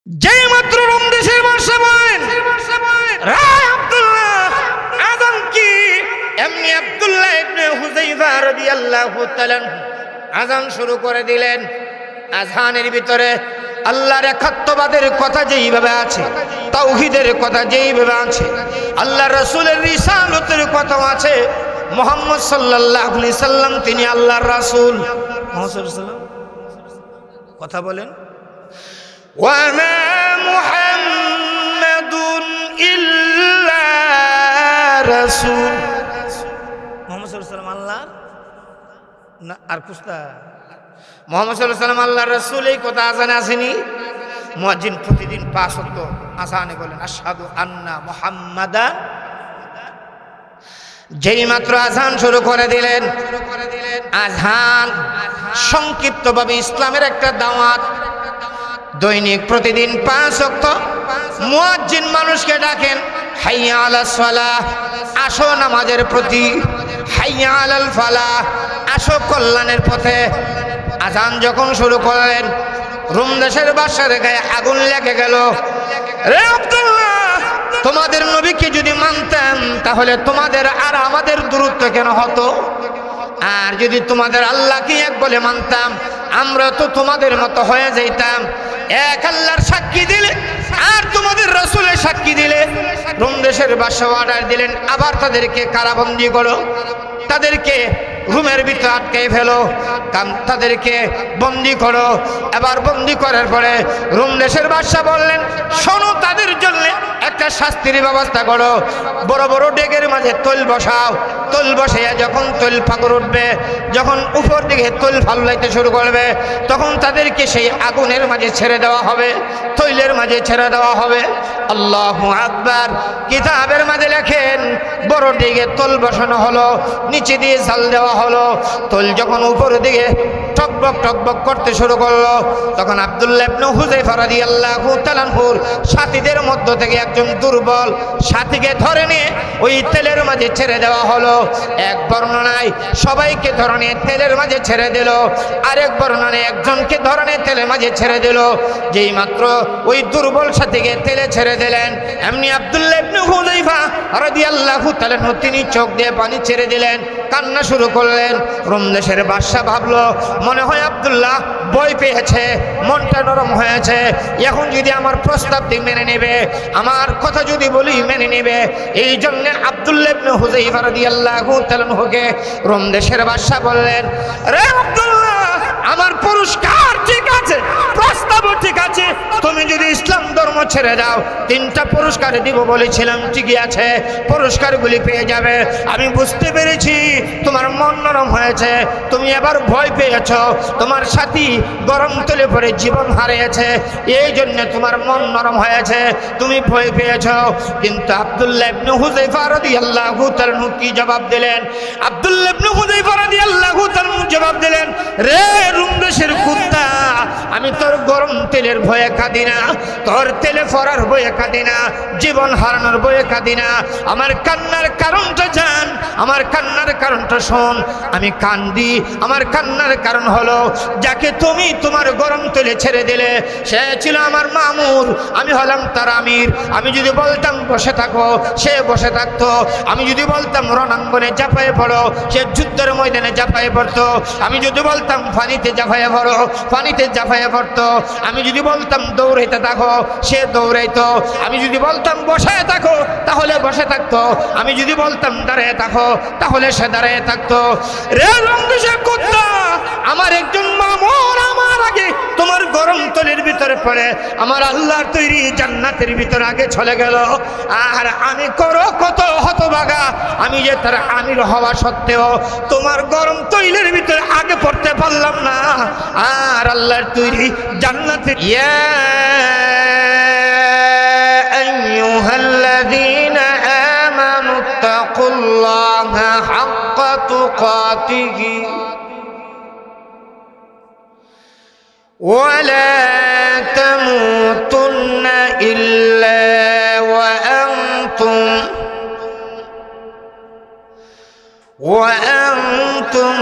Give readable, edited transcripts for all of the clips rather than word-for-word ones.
যেই মাত্র রোম দেশের বাদশা বলেন রায় আব্দুল্লাহ আযান কি, এমনি আব্দুল্লাহ ইবনে হুযাইফা রাদিয়াল্লাহু তাআলা আযান শুরু করে দিলেন। আযানের ভিতরে আল্লাহর একাত্মবাদের কথা যেইভাবে আছে, তাওহীদের কথা যেইভাবে আছে, আল্লাহ রাসূলের রিসালাতের কথা আছে, মুহাম্মদ সাল্লাল্লাহু আলাইহি সাল্লাম তিনি আল্লাহর রাসূল। মুহাম্মদ সাল্লাল্লাহু আলাইহি সাল্লাম কথা বলেন, ওয়া মা মুহাম্মাদুন ইল্লা রাসূল। মুহাম্মদ সাল্লাল্লাহু আলাইহি সাল্লাম আল্লাহ না আর কুস্তা, মুহাম্মদ সাল্লাল্লাহু আলাইহি সাল্লাম আল্লাহর রাসূল। এই কথা আযানে আসেনি? মুয়াজ্জিন প্রতিদিন 5 ওয়াক্ত আযানে বলেন আশহাদু আন্না মুহাম্মাদান। যেই মাত্র আযান শুরু করে দিলেন, আযান সংক্ষিপ্তভাবে ইসলামের একটা দাওয়াত। দৈনিক প্রতিদিন 5 ওয়াক্ত মুয়াজ্জিন মানুষকে ডাকেন, হাইয়া আলাস সালাহ, আসো নামাজের প্রতি, হাইয়া আলাল ফালাহ, আসো কল্যাণের পথে। আযান যখন শুরু করলেন, রোম দেশের বাদশার গায়ে আগুন লেগে গেল। রে আব্দুল্লাহ, তোমাদের নবীকে যদি মানতাম তাহলে তোমাদের আর আমাদের দূরত্ব কেন হতো? আর যদি তোমাদের আল্লাহকে এক বলে মানতাম, আমরা তো তোমাদের মতো হয়ে যাইতাম। এক আল্লাহর সাক্ষী দিলে আর তোমাদের রাসূলের সাক্ষী দিলে। রোম দেশের বাদশা অর্ডার দিলেন, আবার তাদেরকে কারাবন্দী করো, তাদেরকে রুমের ভিতরে আটকে ফেলো, তাদেরকে বন্দি করো। এবার বন্দি করার পরে রোম দেশের বাদশা বললেন, শোনো, তাদের জন্য একটা শাস্তির ব্যবস্থা করো। বড় বড় ডেগের মাঝে তৈল বসাও, তৈল বসাইয়া যখন তৈল ফাঁকর উঠবে, যখন উপর দিকে তৈল ফালাইতে শুরু করবে, তখন তাদেরকে সেই আগুনের মাঝে ছেড়ে দেওয়া হবে, তৈলের মাঝে ছেড়ে দেওয়া হবে। আল্লাহু আকবার। কিতাবের মাঝে লেখেন, বড় দিকে তৈল বসানো হলো, নিচে দিয়ে জাল দেওয়া হলো। তৈল যখন উপরের দিকে টকবক টকবক করতে শুরু করলো, তখন আব্দুল্লাহ ইবনে হুযাইফা রাদিয়াল্লাহু তাআলা আনহুর সাথীদের মধ্য থেকে একজন দুর্বল সাথীকে ধরে নিয়ে ওই তেলের মাঝে ছেড়ে দেওয়া হলো। এক বর্ণনায় সবাইকে ধরে নিয়ে তেলের মাঝে ছেড়ে দিল, আরেক বর্ণনায় একজনকে ধরে নিয়ে তেলের মাঝে ছেড়ে দিল। যেই মাত্র ওই দুর্বল সাথীকে তেলে ছেড়ে দিলেন, এমনি আব্দুল্লাহ ইবনে হুযাইফা রাদিয়াল্লাহু তাআলা আনহু তিনি চোখ দিয়ে পানি ছেড়ে দিলেন, কান্না শুরু করলেন। রোম দেশের বাদশা ভাবলো, মনে হয় আব্দুল্লাহ ভয় পেয়েছে, মনটা নরম হয়েছে, এখন যদি আমার প্রস্তাবটি মেনে নেবে, আমার কথা যদি বলি মেনে নেবে। এই জন্য আব্দুল্লাহ ইবনে হুযাইফা রাদিয়াল্লাহু তাআলা আনহুকে রোম দেশের বাদশা বললেন, রে আব্দুল্লাহ, আমার পুরস্কার ঠিক আছে, প্রস্তাবও ঠিক আছে, তুমি যদি ইসলাম ধর্ম ছেড়ে দাও 3টা পুরস্কার দিব বলেছিলাম, ঠিকই আছে, পুরস্কারগুলি পেয়ে যাবে। আমি বুঝতে পেরেছি তোমার মন নরম হয়েছে, তুমি এবার ভয় পেয়েছ, তোমার সাথী গরম তেলে পড়ে জীবন হারিয়েছে, এই জন্য তোমার মন নরম হয়েছে, তুমি ভয় পেয়েছ। কিন্তু আব্দুল্লাহ ইবনে হুযাইফা রাদিয়াল্লাহু তাআলা আনহু কি জবাব দিলেন? আব্দুল্লাহ ইবনে হুযাইফা রাদিয়াল্লাহু তাআলা আনহু জবাব দিলেন, রে রোম দেশের কুত্তা, আমি তোর গরম তেলের ভয়ে কাঁদি না, তোর তেলে পড়ার ভয়ে কাঁদি না, জীবন হারানোর ভয়ে কাঁদি না। আমার কান্নার কারণটা জান, আমার কান্নার কারণটা শোন। আমি কান্দি, আমার কান্নার কারণ হলো, যাকে তুমি তোমার গরম তেলে ছেড়ে দিলে সে ছিল আমার মামুর, আমি হলাম তার আমির। আমি যদি বলতাম বসে থাকো, সে বসে থাকতো। আমি যদি বলতাম রণাঙ্গনে ঝাঁপায়ে পড়ো, সে যুদ্ধের ময়দানে ঝাঁপায়ে পড়তো। আমি যদি বলতাম পানিতে ঝাঁপায়ে পড়ো, পানিতে ঝাঁপায়ে পড়তো। আমি যদি বলতাম দৌড়াইতে থাকো, সে দৌড়াইতো। আমি যদি বলতাম বসে থাকো, তাহলে বসে থাকতো। আমি যদি বলতাম দাঁড়িয়ে থাকো, তাহলে সে দাঁড়িয়ে থাকতো। রে রোম দেশের কুত্তা, আমার একজন মামুর আমার আগে তোমার গরম তলির ভিতরে পড়ে আমার আল্লাহর তৈরি জান্নাতের ভিতরে আগে চলে গেল, আর আমি করো কত হতভাগা, আমি যে তার আমির হওয়া সত্ত্বেও তোমার গরম তৈলের ভিতরে আগে পড়তে পারলাম না, আর আল্লাহর তৈরি জান্নাতের। ইয়া আইয়ুহাল্লাযীনা আমানুত্তাকুল্লাহা হাক্কা তুকাতিহি ওয়ালা তামুতুন্না ইল্লা ওয়া আনতুম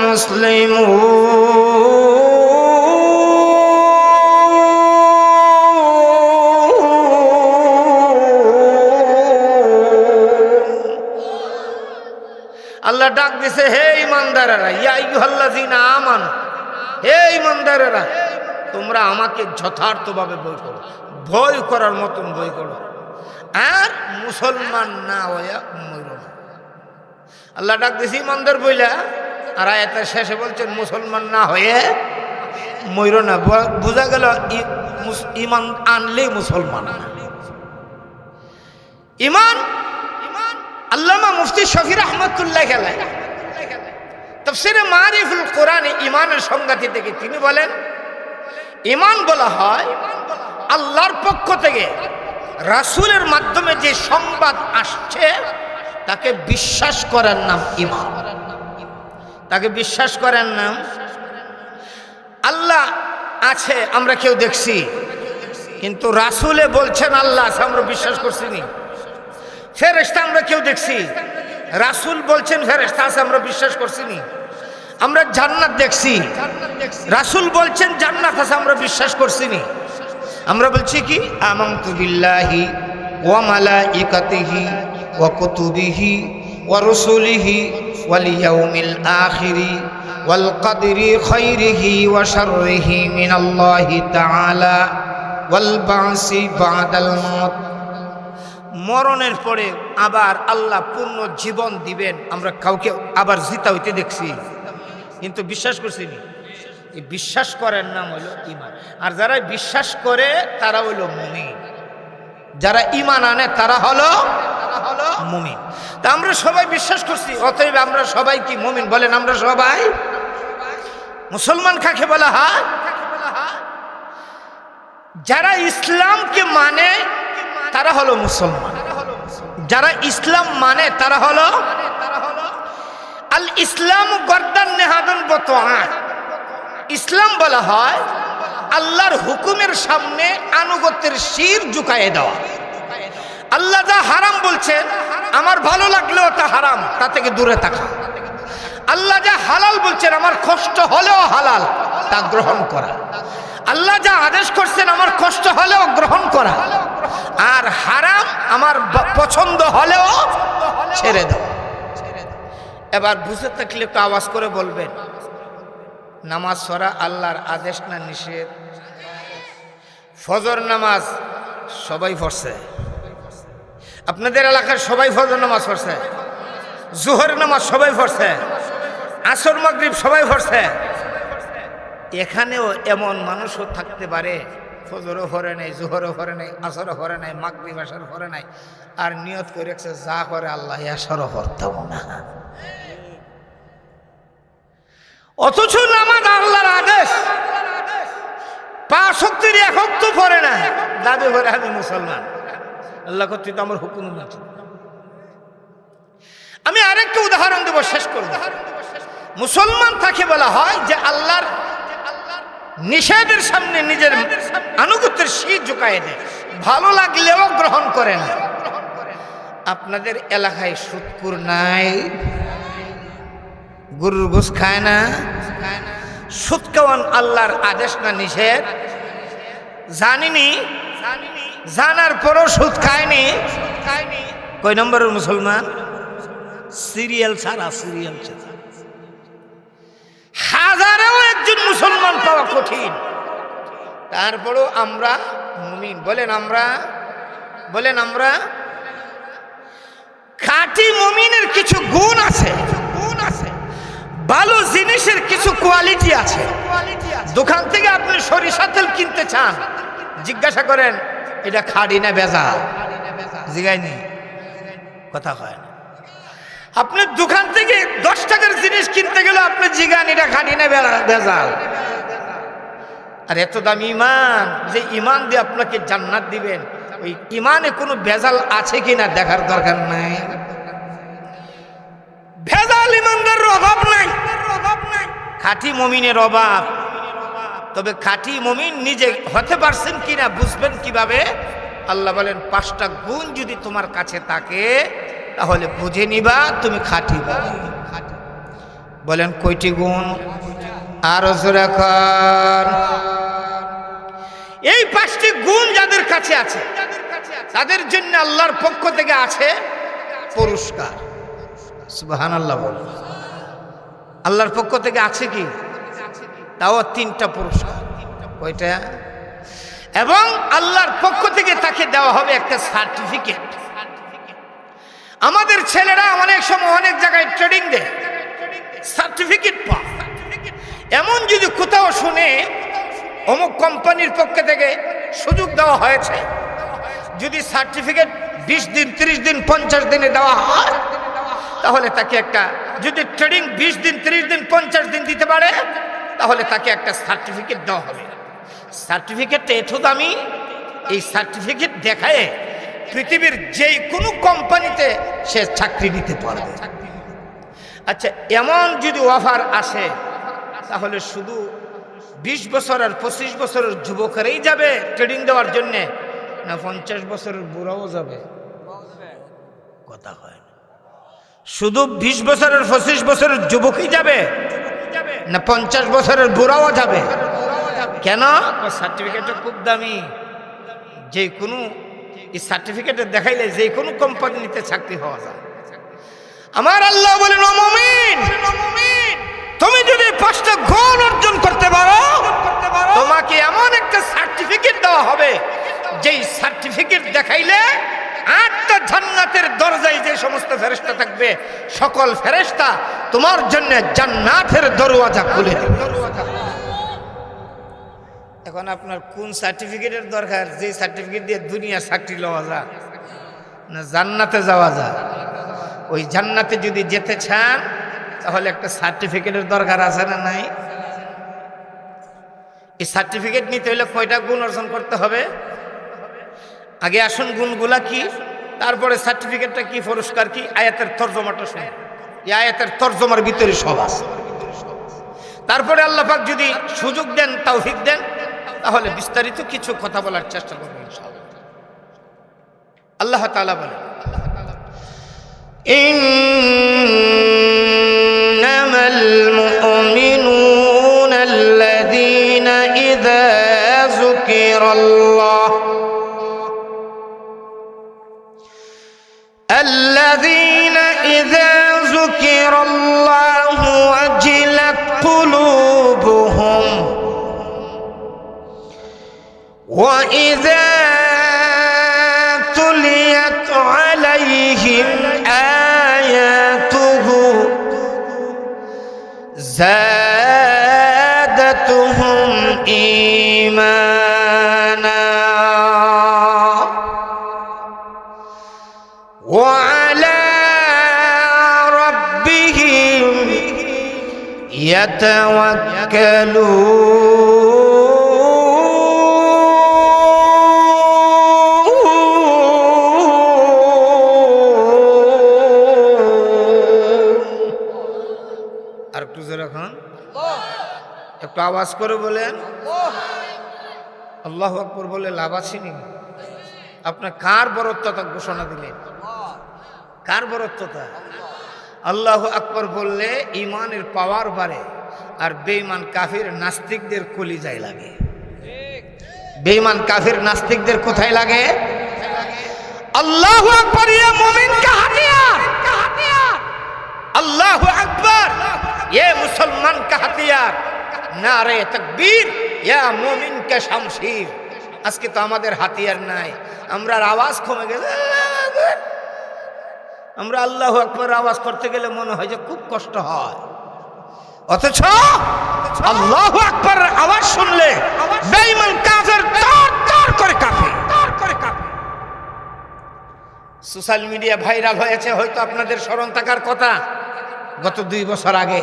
মুসলিমুন। আল্লাহ ডাক দিছে, হে ইমানদারেরা, ইয়া আইয়ুহাল্লাযীনা আমানু, হে ইমানদারেরা, তোমরা আমাকে যথার্থভাবে ভয় করো, ভয় করার মতন ভয় করো, আর মুসলমান না হইয়া মরো না। আল্লাহ ডাক দিছে ইমানদার বইলা, আর আয়াতের শেষে বলছেন মুসলমান না হয়ে মরো না। বোঝা গেল ইমান আনলেই মুসলমান না। ইমান, আল্লামা মুফতি শফি রাহমাতুল্লাহ আলাইহি তাফসীরে মারিফুল কোরআনে ইমানের সংজ্ঞাটি থেকে তিনি বলেন, ইমান বলা হয় আল্লাহর পক্ষ থেকে রাসূলের মাধ্যমে যে সংবাদ আসছে তাকে বিশ্বাস করার নাম ইমান। তাকে বিশ্বাস করার নাম। আল্লাহ আছে আমরা কেউ দেখছি, কিন্তু রাসূলে বলছেন আল্লাহ আছে, আমরা বিশ্বাস করছি নি। ফেরেশতা আমরা কেউ দেখছি, রাসূল বলছেন ফেরেশতা আছে, আমরা বিশ্বাস করছি নি। আমরা জান্নাত দেখছি, রাসূল বলছেন জান্নাত আছে, আমরা বিশ্বাস করছি নি। আমরা বলছি কি আমানতু বিল্লাহি ওয়া মালাইকাতিহি ওয়া কুতুবিহি ওয়া রুসুলিহি ওয়াল ইয়াউমিল আখিরি ওয়াল কদরি খাইরিহি ওয়া শাররিহি মিনাল্লাহি তাআলা ওয়াল বা'সি বা'দাল মাউত। মরণের পরে আবার আল্লাহ পূর্ণ জীবন দিবেন, আমরা কাউকে আবার জিতা হইতে দেখছি, কিন্তু বিশ্বাস করছি না। এই বিশ্বাস করার নাম হলো ঈমান। আর যারা বিশ্বাস করে তারা হলো মুমিন, যারা ঈমান আনে তারা হলো মুমিন। তা আমরা সবাই বিশ্বাস করছি, অতএব আমরা সবাই কি মুমিন? বলেন আমরা সবাই মুসলমান। কাকে বলা হয়? যারা ইসলামকে মানে তারা হলো মুসলমান, যারা ইসলাম মানে তারা হলো আল ইসলাম গর্দান নেহাদন বতোয়া। ইসলাম বলা হয় আল্লাহর হুকুমের সামনে আনুগত্যের শির ঝুঁকায়ে দেওয়া। আল্লাহ যা হারাম বলছেন আমার ভালো লাগলেও তা হারাম, তা থেকে দূরে থাকা। আল্লাহ যা হালাল বলছেন আমার কষ্ট হলেও হালাল, তা গ্রহণ করা। আল্লাহ যা আদেশ করছেন আমার কষ্ট হলেও গ্রহণ করা, আর হারাম আমার পছন্দ হলেও ছেড়ে দেওয়া। এবার বুঝে থাকলে একটু আওয়াজ করে বলবেন, নামাজ পড়া আল্লাহর আদেশ না নিষেধ? ফজর নামাজ সবাই পড়ছে, আপনাদের এলাকার সবাই ফজর নামাজ পড়ছে, জোহর নামাজ সবাই পড়ছে, আসর মাগরিব সবাই পড়ছে। এখানেও এমন মানুষও থাকতে পারে ফজরও পড়ে নাই, জোহরও পড়ে নাই, আসরও পড়ে নাই, মাগরিব আসার পড়ে নাই, আর নিয়ত করে রাখছে যা করে আল্লাহ আসরও পড়তাম না। অথচ নামাজ আল্লাহর আদেশ, 5 ওয়াক্তের 1 ওয়াক্ত পড়ে না, দাবি করে আমি মুসলমান। আল্লাহ কর্তৃক আমার হুকুম আছে। আমি আরেকটা উদাহরণ দেব, শেষ করব। মুসলমান তাকে বলা হয় যে আল্লাহর নিষেধের সামনে নিজের আনুগত্যের শির ঝুঁকায় দেয়, ভালো লাগলেও গ্রহণ করে না। আপনাদের এলাকায় সুদখোর নাই? গরুর গোশ খায় না? সুদ খাওয়ান আল্লাহর আদেশ না নিষেধ? জানিনি, জানার পরও সুদ খায়নি। কয় নম্বরের মুসলমান? সিরিয়াল ছাড়া, সিরিয়াল ছাড়া। হাজারেও একজন মুসলমান পাওয়া কঠিন, তারপরও আমরা মুমিন। বলেন আমরা, বলেন আমরা। খাঁটি মুমিনের কিছু গুণ আছে, ভালো জিনিসের কিছু কোয়ালিটি আছে। দোকান থেকে আপনি সরিষা তেল কিনতে চান, জিজ্ঞাসা করেন এটা খাঁটি না ভেজাল? জিগায়নি, কথা হয় না। আপনি দোকান থেকে 10 টাকার জিনিস কিনতে গেলে আপনি জিগান এটা খাঁটি না ভেজাল? আর এত দামি ইমান, যে ইমান দিয়ে আপনাকে জান্নাত দিবেন, ওই ইমানে কোনো ভেজাল আছে কিনা দেখার দরকার নাই। ভেজাল ইমানদারের অভাব নাই, খাঁটি মুমিনের অভাব। তবে খাঁটি মুমিন নিজে হতে পারছেন কিনা বুঝবেন কিভাবে? আল্লাহ বলেন 5টা গুণ যদি তোমার কাছে থাকে তাহলে বুঝে নিবা তুমি খাঁটি মুমিন। বলেন কয়টি গুণ? আরো জোরে কর। এই 5টি গুণ যাদের কাছে আছে তাদের জন্য আল্লাহর পক্ষ থেকে আছে পুরস্কার। সুবহানাল্লাহ বল। আল্লাহর পক্ষ থেকে আছে কি? তাও 3টা পুরস্কার। কয়টা? এবং আল্লাহর পক্ষ থেকে তাকে দেওয়া হবে একটা সার্টিফিকেট। আমাদের ছেলেরা অনেক সময় অনেক জায়গায় ট্রেনিং দেয়, সার্টিফিকেট পায়। এমন যদি কোথাও শুনে অমুক কোম্পানির পক্ষ থেকে সুযোগ দেওয়া হয়েছে, যদি সার্টিফিকেট 20 দিন 30 দিন 50 দিনে দেওয়া হয়, তাহলে তাকে একটা, যদি ট্রেনিং 20 দিন 30 দিন 50 দিন দিতে পারে, তাহলে তাকে একটা সার্টিফিকেট দেওয়া হবে। সার্টিফিকেটটা এত দামি, এই সার্টিফিকেট দেখায় পৃথিবীর যে কোনো কোম্পানিতে সে চাকরি নিতে পারবে। আচ্ছা, এমন যদি অফার আসে, তাহলে শুধু 20 বছর আর 25 বছরের যুবকেরাই যাবে ট্রেনিং দেওয়ার জন্যে, না 50 বছরের বুড়াও যাবে? কথা হয় না। শুধু 20 বছর আর 25 বছরের যুবকই যাবে, না 50 বছরের বুড়াও যাবে? কেন? সার্টিফিকেটটা খুব দামি। যে কোনো এই সার্টিফিকেটে দেখাইলে যে কোনো কোম্পানিতে চাকরি হওয়া যায়। আমার আল্লাহ বলেন, ও মুমিন, তুমি যদি 5টা গুণ অর্জন করতে পারো, তোমাকে এমন একটা সার্টিফিকেট দেওয়া হবে, যেই সার্টিফিকেট দেখাইলে 8টা জান্নাতের দরজায় যে সমস্ত ফেরেশতা থাকবে, সকল ফেরেশতা তোমার জন্য জান্নাতের দরওয়াজা খুলে দেবে। এখন আপনার কোন সার্টিফিকেটের দরকার? যে সার্টিফিকেট দিয়ে দুনিয়া চাকরি লওয়া যায়, না জান্নাতে যাওয়া যায়? ওই জান্নাতে যদি যেতে চান, তাহলে একটা সার্টিফিকেটের দরকার আছে না নাই? এই সার্টিফিকেট নিতে হলে কয়টা গুণ অর্জন করতে হবে? আগে আসুন গুণগুলা কি, তারপরে সার্টিফিকেটটা কি, পুরস্কার কি। আয়াতের তর্জমাটা শুনুন, এই আয়াতের তর্জমার ভিতরে সব আছে। তারপরে আল্লাহ পাক যদি সুযোগ দেন, তৌফিক দেন, তাহলে বিস্তারিত কিছু কথা বলার চেষ্টা করবেন ইনশাআল্লাহ। আল্লাহ তাআলা বলেন, ইন্নামাল মুমিনুনা আল্লাযীনা ইযা যুকিরাল্লাহ ওয়াজিলাত কুলুবুহুম ওয়া ইযা তুলিয়াত আলাইহিম আয়াতুহু যাদাতুহুম ঈমানা ওয়া আলা রাব্বিহিম ইয়াতাওয়াক্কালুন। আর একটু জোরে এখন, একটু আওয়াজ করে বলেন আল্লাহু আকবার। বলে লাভ আসেনি? আপনার কার বরত্বতা ঘোষণা দিলেন? কার বরত্বতা? আল্লাহু আকবার বললে ইমানের পাওয়ার বাড়ে, আর বেঈমান কাফির নাস্তিকদের কলিজায় লাগে। বেঈমান কাফির নাস্তিকদের কোথায় লাগে? আল্লাহু আকবার ইয়া মুমিন কা হাতিয়ার, আল্লাহু আকবার ইয়া মুসলমান কা হাতিয়ার, নারে তাকবীর ইয়া মুমিন কা শামশির। আজকে তো আমাদের হাতিয়ার নাই, আমরা আওয়াজ কমে গেছে। আমরা আল্লাহু আকবার আওয়াজ করতে গেলে মনে হয় যে খুব কষ্ট হয়, অথচ আল্লাহু আকবার আওয়াজ শুনলে বেঈমান কাফের তর করে কাঁপে। সোশ্যাল মিডিয়া ভাইরাল হয়েছে, হয়তো আপনাদের স্মরণ থাকার কথা, গত 2 বছর আগে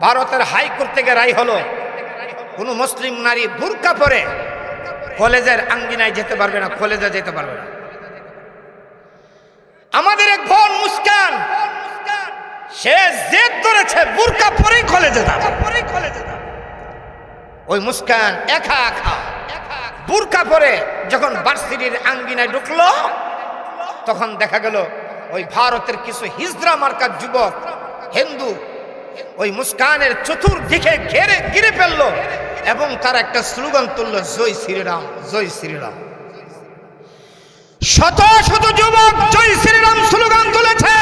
ভারতের হাইকোর্ট থেকে রায় হলো, কোন মুসলিম নারী বুরকা পরে কলেজের আঙ্গিনায় যেতে পারবে না, কলেজে যেতে পারবে না। আমাদের এক বোন মুস্কান, সে জেদ ধরেছে বুরকা পরেই কলেজে যাবে। ওই মুস্কান একা একা বুরকা পরে যখন ভার্সিটির আঙ্গিনায় ঢুকলো, তখন দেখা গেল ওই ভারতের কিছু হিজড়া মার্কার যুবক হিন্দু ওই মুস্কানের চতুর্দিকে ঘিরে ফেললো এবং তার একটা স্লোগান তুললো, জয় শ্রীরাম, জয় শ্রীরাম। শত শত যুবক জয় শ্রীরাম স্লোগান তুলেছে।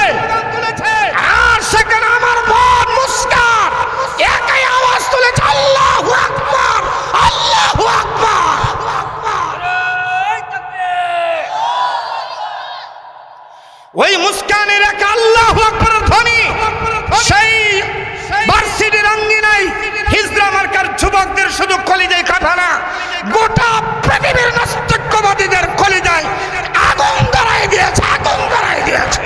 ওই মুস্কানের এক আল্লাহু আকবার ধ্বনি সেই ভার্সিটির অঙ্গিনায় হিজরা মার্কার যুবকদের শুধু কলিজায় কাঁথা না, গোটা পৃথিবীর নাস্তিকবাদীদের কলিজায় আগুন ধরাই দিয়েছে, আগুন ধরাই দিয়েছে।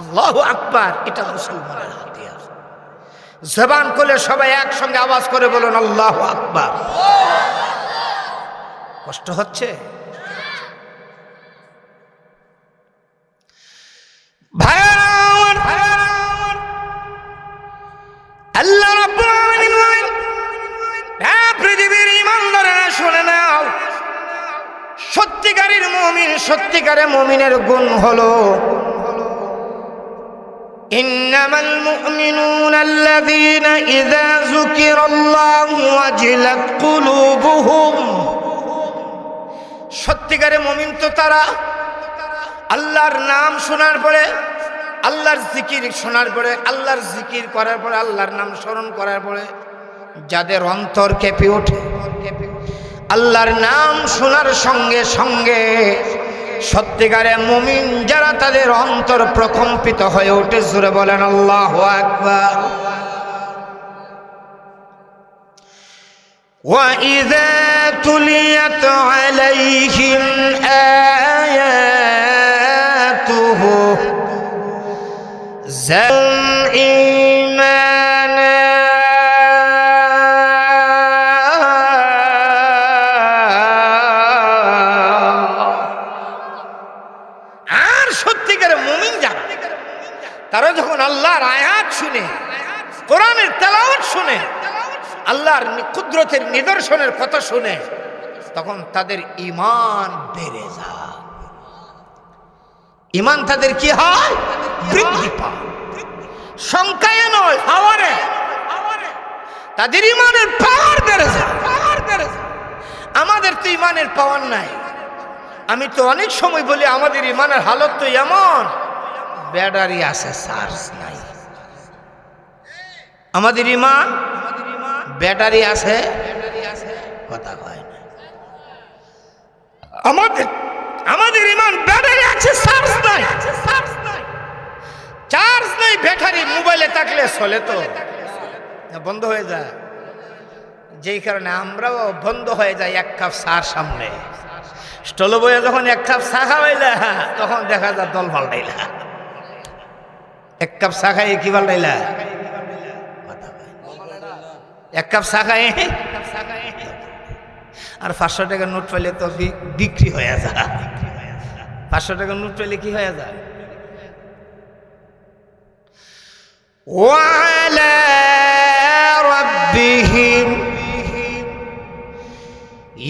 আল্লাহু আকবার, এটা মুসলমানের হাতিয়ার। জবান খুলে সবাই একসঙ্গে আওয়াজ করে বলুন আল্লাহু আকবার। কষ্ট হচ্ছে? আল্লাহ রাব্বুল আলামিন বলেন, হ্যাঁ পৃথিবীর ঈমানদারেরা শুনে নাও, সত্যিকারের মুমিন, সত্যিকারের মুমিনের গুণ হলো ইন্নামাল মুমিনুনা আল্লাযীনা ইযা যুকিরাল্লাহু ওয়াজিলাত কুলুবুহুম। সত্যিকারের মুমিন তো তারা আল্লাহর নাম শোনার পরে, আল্লাহর জিকির শোনার পরে, আল্লাহর জিকির করার পরে, আল্লাহর নাম স্মরণ করার পরে যাদের অন্তর কেঁপে ওঠে, আল্লাহর নাম শোনার সঙ্গে সঙ্গে সত্যিকারে মুমিন যারা, তাদের অন্তর প্রকম্পিত হয়ে ওঠে। জোরে বলেন আল্লাহু আকবার। ওয়াইযা তুলিয়াত আলাইহিম আয়াতুহু যাদুহুম ঈমানা। আর সত্যিকারের মুমিন যারা, তারা যখন আল্লাহর আয়াত শুনে, কোরআনের তেলাওয়াত শুনে, আল্লাহর কুদরতের নিদর্শনের কথা শুনে, তখন তাদের ঈমান বেড়ে যায়। ঈমান তাদের কি হয়? বৃদ্ধি পায়। সংখ্যায় নয়, পাওয়ারে। তাদের ঈমানের পাওয়ার বেড়ে যায়। আমাদের তো ঈমানের পাওয়ার নাই। আমি তো অনেক সময় বলি আমাদের ঈমানের হালত তো এমন, ব্যাটারি আছে, চার্জ নাই। আমাদের ঈমান ব্যাটারি আছে, কথা কয় না। আমাদের ঈমান ব্যাটারি আছে, চার্জ নাই। চার্জ নাই, ব্যাটারি মোবাইলে থাকলে চলে তো, বন্ধ হয়ে যায়। যেই কারণে আমরাও বন্ধ হয়ে যায় এক কাপ চার সামনে স্টলে বইয়ে, যখন এক কাপ চা খাওয়াইলা তখন দেখা যায় দল পাল্টাইলা। এক কাপ চা খাই কি পাল্টাইলা? এক কাপ চা খাই আর 500 টাকার নোট পাইলে তো বিক্রি হয়ে যায়। 500 টাকার নোট পাইলে কি হয়ে যায়? ওয়ালা রাব্বিহিম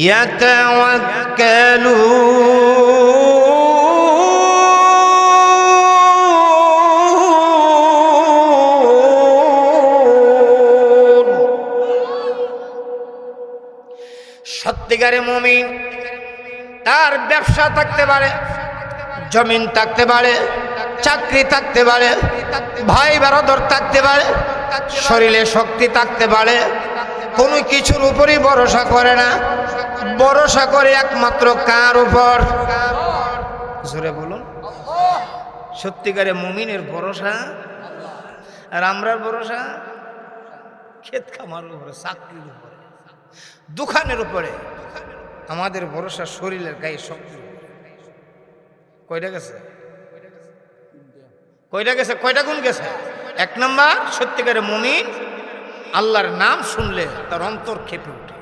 ইয়াতাওয়াক্কালুন। সত্যিকারে মুমিন, তার ব্যবসা থাকতে পারে, জমিন থাকতে পারে, চাকরি থাকতে পারে, ভাই বারাদর থাকতে পারে, শরীরে শক্তি থাকতে পারে, কোনো কিছুর উপরই ভরসা করে না। ভরসা করে একমাত্র কার উপর? জোরে বলুন। সত্যিকারে মুমিনের ভরসা। আর আমরার ভরসা ক্ষেত খামারের উপরে, চাকরির উপরে, দোকানের উপরে। আমাদের ভরসা শরীরের গায়ে শক্তি। কয়টা গেছে? কয়টা গুণ গেছে? 1 নাম্বার, সত্যিকারে মুমিন আল্লাহর নাম শুনলে তার অন্তর ক্ষেপে ওঠে।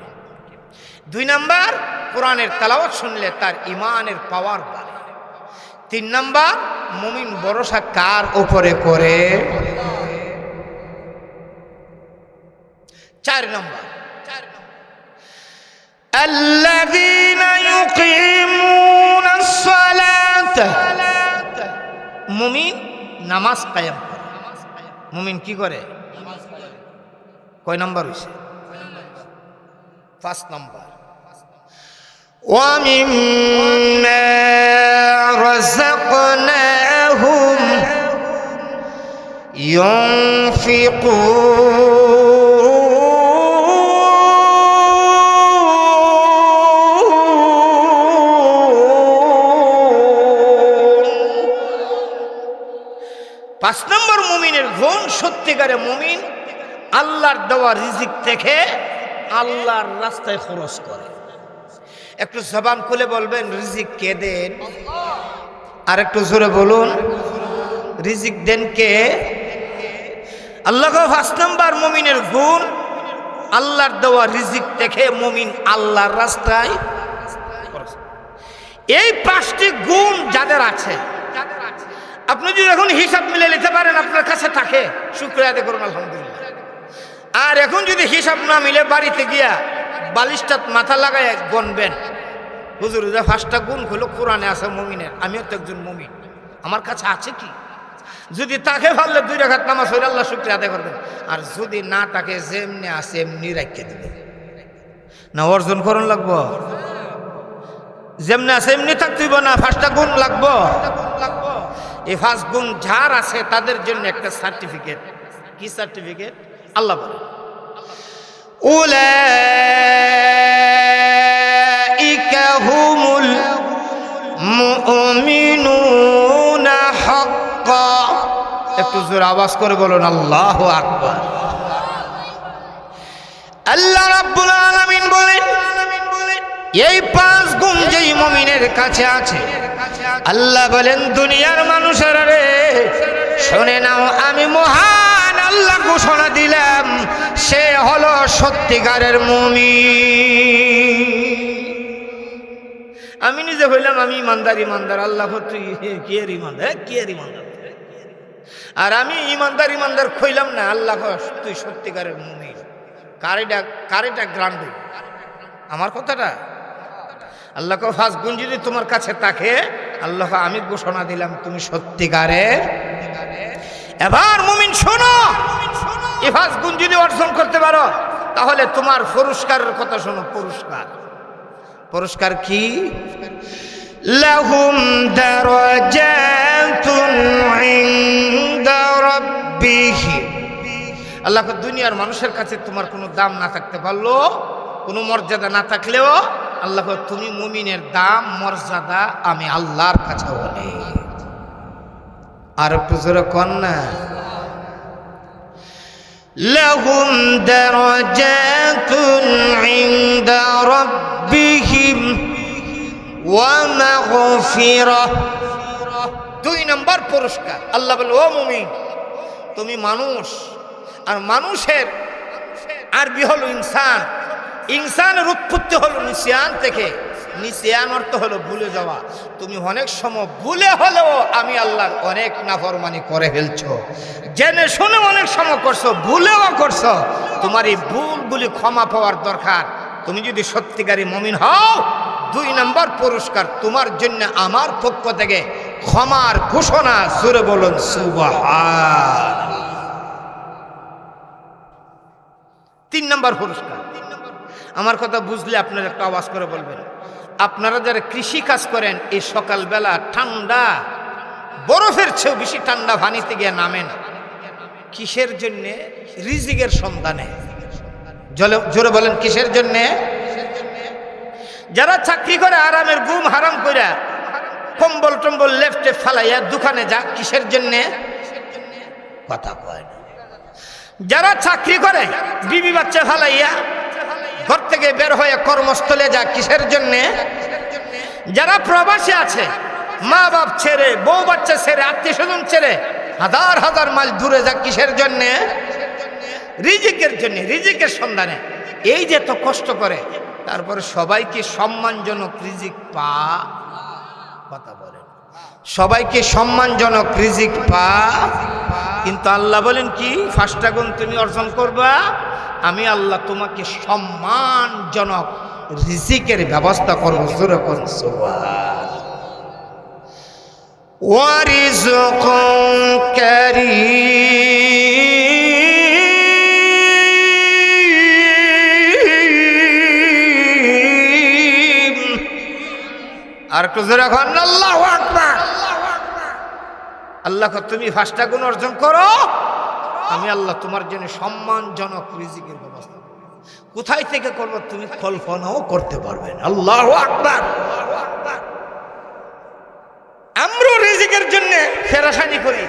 2 নাম্বার, কোরআনের তেলাওয়াত শুনলে তার ঈমানের পাওয়ার বাড়ে। 3 নাম্বার, মুমিন ভরসা কার উপরে করে? 4 নাম্বার, আল্লাযীনা ইউকিমুনাস সালাত। মুমিন নামাজ কায়েম করে। মুমিন কি করে? কয় নাম্বার হইছে? 5 নাম্বার। ওয়া মিম্মা রাযাকনাহুম ইউনফিকুন। 5 নম্বর মুমিনের গুণ, সত্যিকারে মুমিন আল্লাহর দেওয়া রিজিক থেকে আল্লাহর রাস্তায় খরচ করে। একটু জবান খুলে বলবেন রিজিক কে দেন? আর একটু জোরে বলুন রিজিক দেন কে? আল্লাহ। 5 নম্বর মুমিনের গুণ, আল্লাহর দেওয়া রিজিক থেকে মুমিন আল্লাহর রাস্তায়। এই 5টি গুণ যাদের আছে, আপনি যদি এখন হিসাব মিলে নিতে পারেন আপনার কাছে থাকে, শুকরিয়া আদায় করুন আলহামদুলিল্লাহ। আর এখন যদি হিসাব না মিলে বাড়িতে গিয়া বালিশটা মাথা লাগায় গণবেন, হুজুর 5টা গুণ হলো কোরআনে আছে মুমিনের, আমিও তো একজন মুমিন, আমার কাছে আছে কি? যদি তাকে ভাবলে 2 রাকাত নামাজ হইলে আল্লাহ শুকরিয়া আদায় করবেন। আর যদি না তাকে যেমনি আছে এমনি রাখিয়ে দিবেন না, অর্জন করুন লাগবো। যেমনি আছে এমনি থাকতে হইব না, 5টা গুণ লাগবো। এই 5 গুণ যার আছে তাদের জন্য একটা সার্টিফিকেট। কি সার্টিফিকেট? আল্লাহ বলে উলাইকা হুমুল মুমিনুনা হাক্কা। একটু জোরে আওয়াজ করে বলুন আল্লাহু আকবার। আল্লাহ রাব্বুল আলামিন বলেন এই 5 গুণ যেই মুমিনের কাছে আছে, আল্লাহ বলেন দুনিয়ার মানুষেরা রে শুনে নাও, আমি মহান আল্লাহ ঘোষণা দিলাম সে হলো সত্যিকারের মুমিন। আমি নিজে হইলাম আমি ইমানদার, আল্লাহ তুই কি এর ইমানদার, কি এর ইমানদার। আর আমি ইমানদার কইলাম না, আল্লাহ তুই সত্যিকারের মুমিন। কারেটা গ্রান্ড আমার কথাটা। আল্লাহ 5 গুণ যদি তোমার কাছে থাকে, আল্লাহ আমি ঘোষণা দিলাম তুমি সত্যিকারের। এবার মুমিন শোনো, এই 5 গুণ যদি অর্জন করতে পারো তাহলে তোমার পুরস্কারের কথা শোনো। পুরস্কার কি? লাহুম দারাজাতুন ইনদা রাব্বিহিম। আল্লাহ দুনিয়ার মানুষের কাছে তোমার কোনো দাম না থাকতে পারলো, কোনো মর্যাদা না থাকলেও আল্লাহ তুমি মুমিনের দাম মর্যাদা আমি আল্লাহর কাছে অনেক। আর একটু জোরে কর না, লাহুম দারাজাতুন ইনদা রাব্বিহিম ওয়া মাগফিরাহ। 2 নম্বর পুরস্কার। আল্লাহ বলে ও মুমিন তুমি মানুষ, আর মানুষের আরবি হলো ইনসান। ইনসানের উৎপত্তি হলো নিসিয়ান থেকে। নিসিয়ান অর্থ হলো ভুলে যাওয়া। তুমি অনেক সময় ভুলে হলেও আমি আল্লাহর অনেক নাফরমানি করে ফেলছো, জেনে শুনে অনেক সময় করছো, ভুলেও করছো। তোমার এই ভুলগুলি ক্ষমা পাওয়ার দরকার। তুমি যদি সত্যিকারী মুমিন হও, 2 নম্বর পুরস্কার তোমার জন্য আমার পক্ষ থেকে ক্ষমার ঘোষণা। জোরে বলুন সুবহানাল্লাহ। 3 নম্বর পুরস্কার। আমার কথা বুঝলে আপনারা একটা আওয়াজ করে বলবেন। আপনারা যারা কৃষি কাজ করেন, এই সকালবেলা ঠান্ডা, বরফের চেয়েও বেশি ঠান্ডা পানিতে গিয়ে নামেন কিসের জন্যে? রিজিকের সন্ধানে। জোরে বলেন কিসের জন্যে? যারা চাকরি করে আরামের ঘুম হারাম করে কম্বল টম্বল লেফটে ফালাইয়া দোকানে যা, কিসের জন্যে? কথা কয় না। যারা চাকরি করে বিবি বাচ্চা ফালাইয়া ঘর থেকে বের হয়ে কর্মস্থলে যা, কিসের জন্যে? যারা প্রবাসী আছে, মা বাপ ছেড়ে, বউ বাচ্চা ছেড়ে, আত্মীয় স্বজন ছেড়ে হাজার হাজার মাইল দূরে যা, কিসের জন্যে? রিজিকের জন্য, রিজিকের সন্ধানে। এই যে তো কষ্ট করে, তারপরে সবাইকে সম্মানজনক রিজিক পা। কথা বলেন, সবাইকে সম্মানজনক রিজিক পা। কিন্তু আল্লাহ বলেন কি? 5টা গুণ তুমি অর্জন করবা, আমি আল্লাহ তোমাকে সম্মানজনক রিজিকের ব্যবস্থা করবো। জোরে কোন সুবহানাল্লাহ। ওয়া রিজকুন কারীম। আর একটু জোরে কোন আল্লাহু আকবার। আল্লাহ তুমি 5টা গুণ অর্জন করো, আমি আল্লাহ তোমার জন্য সম্মানজনক রিজিকের ব্যবস্থা করব। কোথায় থেকে করবো তুমি কল্পনাও করতে পারবে না। আল্লাহু আকবার। আমরা রিজিকের জন্য ফেরাসানি করি।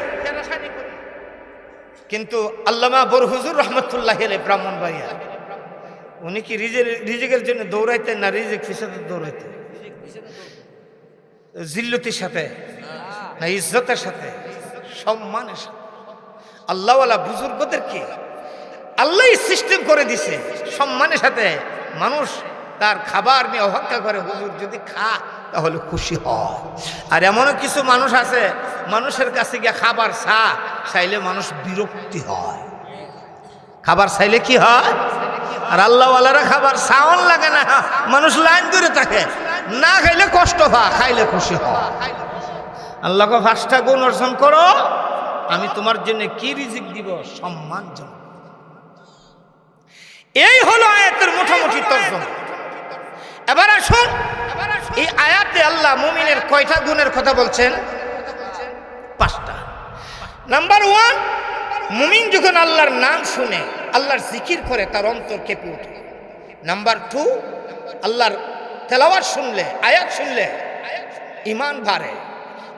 কিন্তু আল্লামা বরহুজুর রহমতুল্লাহ আলাইহি ব্রাহ্মণবাড়িয়া, উনি কি রিজিকের জন্য দৌড়াইতেন না রিজিক ফিসাতে দৌড়াইতেন? জিল্লতির সাথে না ইজ্জতের সাথে, সম্মানের সাথে। আল্লাহওয়ালা বুজুর্গদেরকে আল্লাহ সিস্টেম করে দিছে সম্মানের সাথে। মানুষ তার খাবার নিয়ে অপেক্ষা করে, হুজুর যদি খা তাহলে খুশি হয়। আর এমনও কিছু মানুষ আছে, মানুষের কাছে গিয়ে খাবার চাইলে মানুষ বিরক্তি হয়। খাবার চাইলে কি হয়? আর আল্লাহওয়ালারা খাবার চাওয়ান লাগে না, মানুষ লাইন ধরে থাকে, না খাইলে কষ্ট হয়, খাইলে খুশি হয়। আল্লাহকে 5টা গুণ অর্জন করো, আমি তোমার জন্য কি রিজিক দিব? সম্মানজনক। এই হলো আয়াতের মোটামুটি তর্জমা। এবার আসুন, এই আয়াতে আল্লাহ মুমিনের কয়টা গুণের কথা বলছেন? 5টা। নাম্বার 1, মুমিন যখন আল্লাহর নাম শুনে, আল্লাহর জিকির করে, তার অন্তর কেঁপে ওঠে। নাম্বার 2, আল্লাহর তেলাওয়াত শুনলে, আয়াত শুনলে ঈমান বাড়ে।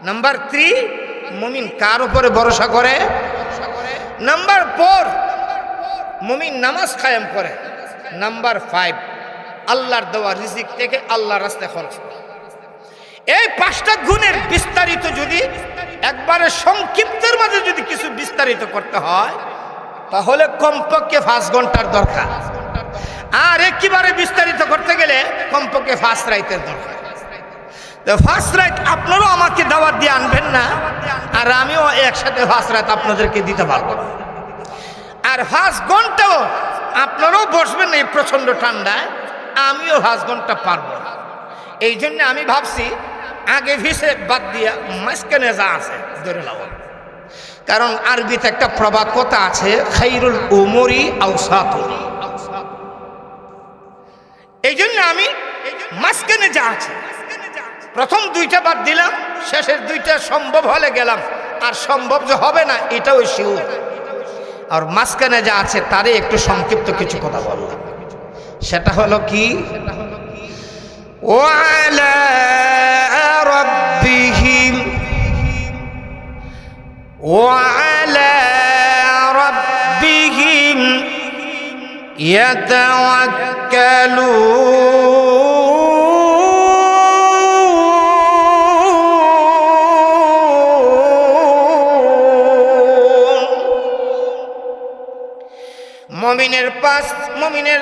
নাম্বার 3, মুমিন কার উপরে ভরসা করে? নাম্বার 4, মুমিন নামাজ কায়েম করে। নাম্বার 5, আল্লাহর দেওয়া রিজিক থেকে আল্লাহর রাস্তায় খরচ করে। এই 5টা গুণের বিস্তারিত যদি একবারে সংক্ষিপ্তের মাঝে যদি কিছু বিস্তারিত করতে হয়, তাহলে কমপক্ষে 5 ঘন্টার দরকার। আর একেবারে বিস্তারিত করতে গেলে কমপক্ষে 5 রাতের দরকার। তো 5 রাত আপনারাও আমাকে দাওয়াত দিয়ে আনবেন না, আর আমিও একসাথে 5 রাত আপনাদেরকে দিতে পারবো না। আর 5 ঘন্টাও আপনারাও বসবেন এই প্রচন্ড ঠান্ডায়, আমিও 5 ঘন্টা পারবো না। এই জন্য আমি ভাবছি আগে ভিসে বাদ দিয়া মাঝখানে যা আছে ধরে লাও। কারণ আরবিতে একটা প্রবাদ কথা আছে, খাইরুল উমরি আওসাতুহা। এই জন্য আমি মাঝখানে যা আছে, প্রথম 2টা বাদ দিলাম, শেষের 2টা সম্ভব হলে গেলাম, আর সম্ভব যে হবে না এটাও শিওর। আর মাঝখানে যা আছে তারে একটু সংক্ষিপ্ত কিছু কথা বললাম। সেটা হলো কি, ওয়ালা রাব্বিহিম ইয়াতাওয়াক্কালুন। মুমিনের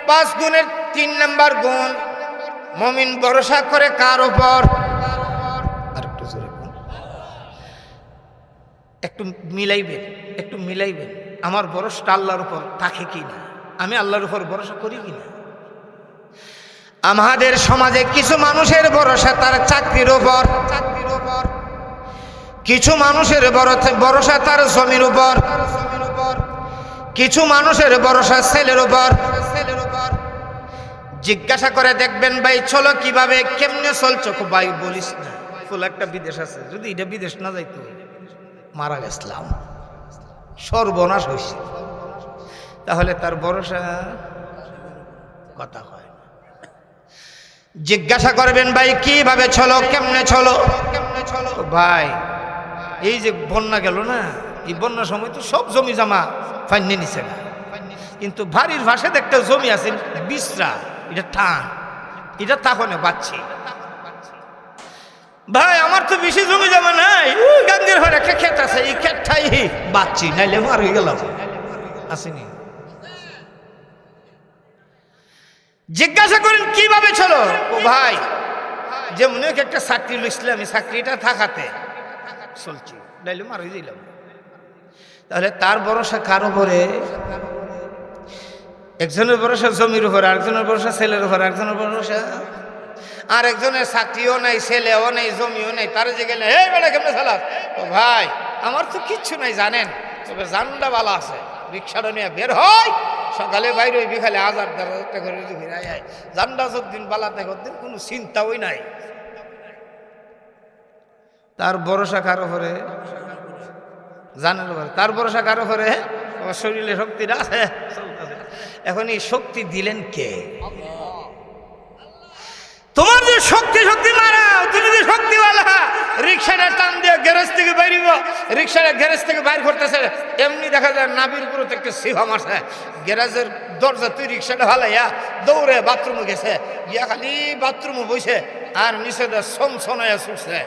5 গুণের 3 নম্বর গুণ, মুমিন ভরসা করে কার উপর? আরেকটু জোরে বলুন, একটু মিলাইবেন। আমার ভরসা আল্লাহর উপর থাকে কি না, আমি আল্লাহর উপর ভরসা করি কি না। আমাদের সমাজে কিছু মানুষের ভরসা তার চাকরির উপর, কিছু মানুষের ভরসা তার জমির উপর, কিছু মানুষের ভরসা ছেলের উপর। জিজ্ঞাসা করে দেখবেন, ভাই চলো কিভাবে, কেমনে চলছো? ভাই বলিস না, ফুল একটা বিদেশ আছে, যদি এটা বিদেশ না যাইতো মারা গেছিলাম, সর্বনাশ হয়েছে। তাহলে তার ভরসা কথা হয়। জিজ্ঞাসা করবেন, ভাই কিভাবে চলো, কেমনে চলো? ভাই এই যে বন্যা গেল না, এই বন্যার সময় তো সব জমি জমা ফাইনে নিছে না, কিন্তু বাড়ির ভাষায় একটা জমি আছে বিশ্রা, এটা টান, এটা তখন বাচ্ছি। ভাই আমার তো বেশি জমি জমা নাই, ওই গাঙ্গের ঘরে একটা ক্ষেত আছে, এই ক্ষেতটাই বাচ্ছি, নাইলে মার হয়ে গেলাম। আসেনি? জিজ্ঞাসা করেন কিভাবে চলো? ও ভাই যেমন একটা চাকরি লইছিলাম, আমি চাকরিটা থাকাতে চলছি, নাইলে মার হয়ে দিলাম। তাহলে তার ভরসা কার উপরে? একজনের ভরসা জমির উপর, আরেকজনের ভরসা ছেলের উপর, আরেকজনের ভরসা, আর একজনের চাকরিও নাই, ছেলেও নাই, জমিও নাই। তার যে গেলে হে বেড়া কেমনে চালাস? ও ভাই আমার তো কিচ্ছু নাই জানেন, তবে জানটা বালা আছে, রিক্সাটা নিয়ে বের হয়, সকালে বাইরে ওই বিকালে 1000 টাকা করে ফিরে যায়। জানটা যতদিন বালা থাকে ওদিন কোনো চিন্তাই নাই। তার ভরসা কার উপরে? জানের উপরে। তার ভরসা কার উপরে? আমার শরীরে শক্তিটা আছে, এখন এই শক্তি দিলেন কে? তোমার যে শক্তি মারা, তুমি যে শক্তিওয়ালা, রিক্সাটা টান দিয়ে গ্যারেজ থেকে বাইরিব, রিক্সাটা গ্যারেজ থেকে বাইর করতেছে, এমনি দেখা যায় নাবির উপরে একটা সিফা মারছে। গ্যারেজের দরজা তুই রিক্সাটা হালাইয়া দৌড়ে বাথরুমে গেছে, গিয়া খালি বাথরুমে বসে আর নিচে ছনছনাইয়া ছুটছে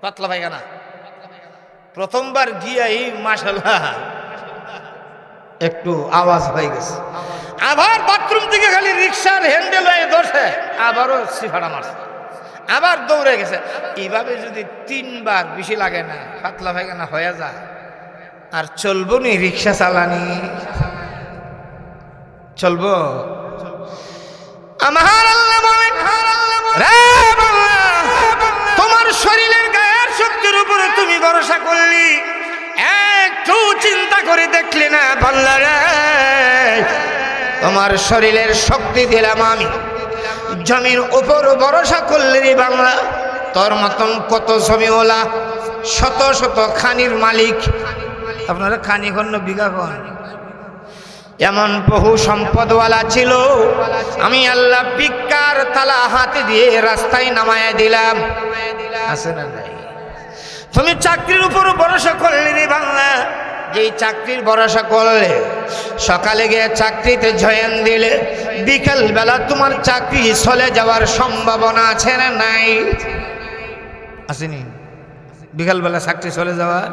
পাতলা পায়খানা। প্রথমবার গিয়াই মাশাআল্লাহ একটু আওয়াজ হয়ে গেছে, আবার বাথরুম থেকে খালি রিক্সার হ্যান্ডেল হয়ে ধরছে, আবারও সিফাটা মারছে, আবার দৌড়ে গেছে। এইভাবে যদি 3 বার, বেশি লাগে না, পাতলা পায়খানা হয়ে যায়, আর চলবো নি রিক্সা চালানি? চলবো? আমার আল্লাহ বলেন, রে বাংলা, তোমার শরীরের গায়ের শক্তির উপরে তুমি ভরসা করলি, একটু চিন্তা করে দেখলি না বাংলা রে? তোমার শরীরের শক্তি দিলাম আমি, জমির উপর ভরসা করলি রে বাংলা। তোর মতন কত জমিওয়ালা, শত শত খানির মালিক, আপনারা খানি খন্ন বিঘা খন, এমন বহু সম্পদওয়ালা ছিল, আমি আল্লাহ ভিক্ষার তালা হাতে দিয়ে রাস্তায় নামায়া দিলাম। আছে না নাই? তুমি চাকরির উপর ভরসা করলে রে বাংলা, যেই চাকরির ভরসা করলে, সকালে গিয়ে চাকরিতে জয়েন দিলে, বিকাল বেলা তোমার চাকরি চলে যাওয়ার সম্ভাবনা আছে না নাই? আসেনি? বিকালবেলা চাকরি চলে যাওয়ার,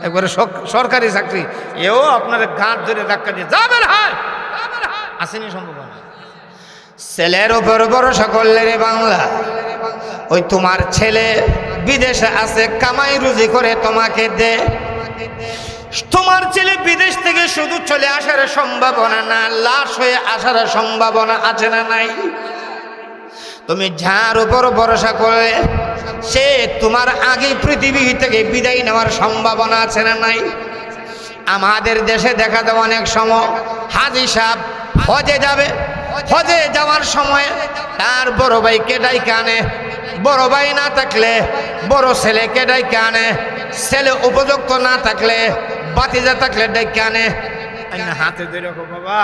একবারে সরকারি চাকরি, এও আপনার গাঁট ধরে ধাক্কা দিয়ে যাবেন, হয় আসেনি সম্ভাবনা? ছেলের উপর ভরসা করলে রে বাংলা, ওই তোমার ছেলে বিদেশে আছে, কামাই রুজি করে তোমাকে দে। তোমার ছেলে বিদেশ থেকে শুধু চলে আসার সম্ভাবনা না, লাশ হয়ে আসার সম্ভাবনা আছে না নাই? তুমি যার উপর ভরসা করলে, সে তোমার আগে পৃথিবী থেকে বিদায় নেওয়ার সম্ভাবনা আছে না নাই? আমাদের দেশে দেখা যায় অনেক সময় হাজী সাহেব হজে যাবে, হজে যাওয়ার সময় তার বড় ভাইকে ডাইকে আনে, বড় ভাই না থাকলে বড় ছেলেকে ডাইকে আনে, ছেলে উপযুক্ত না থাকলে বাতিজা থাকলে ডাইকে আনে। হাতে ধরে রাখো বাবা,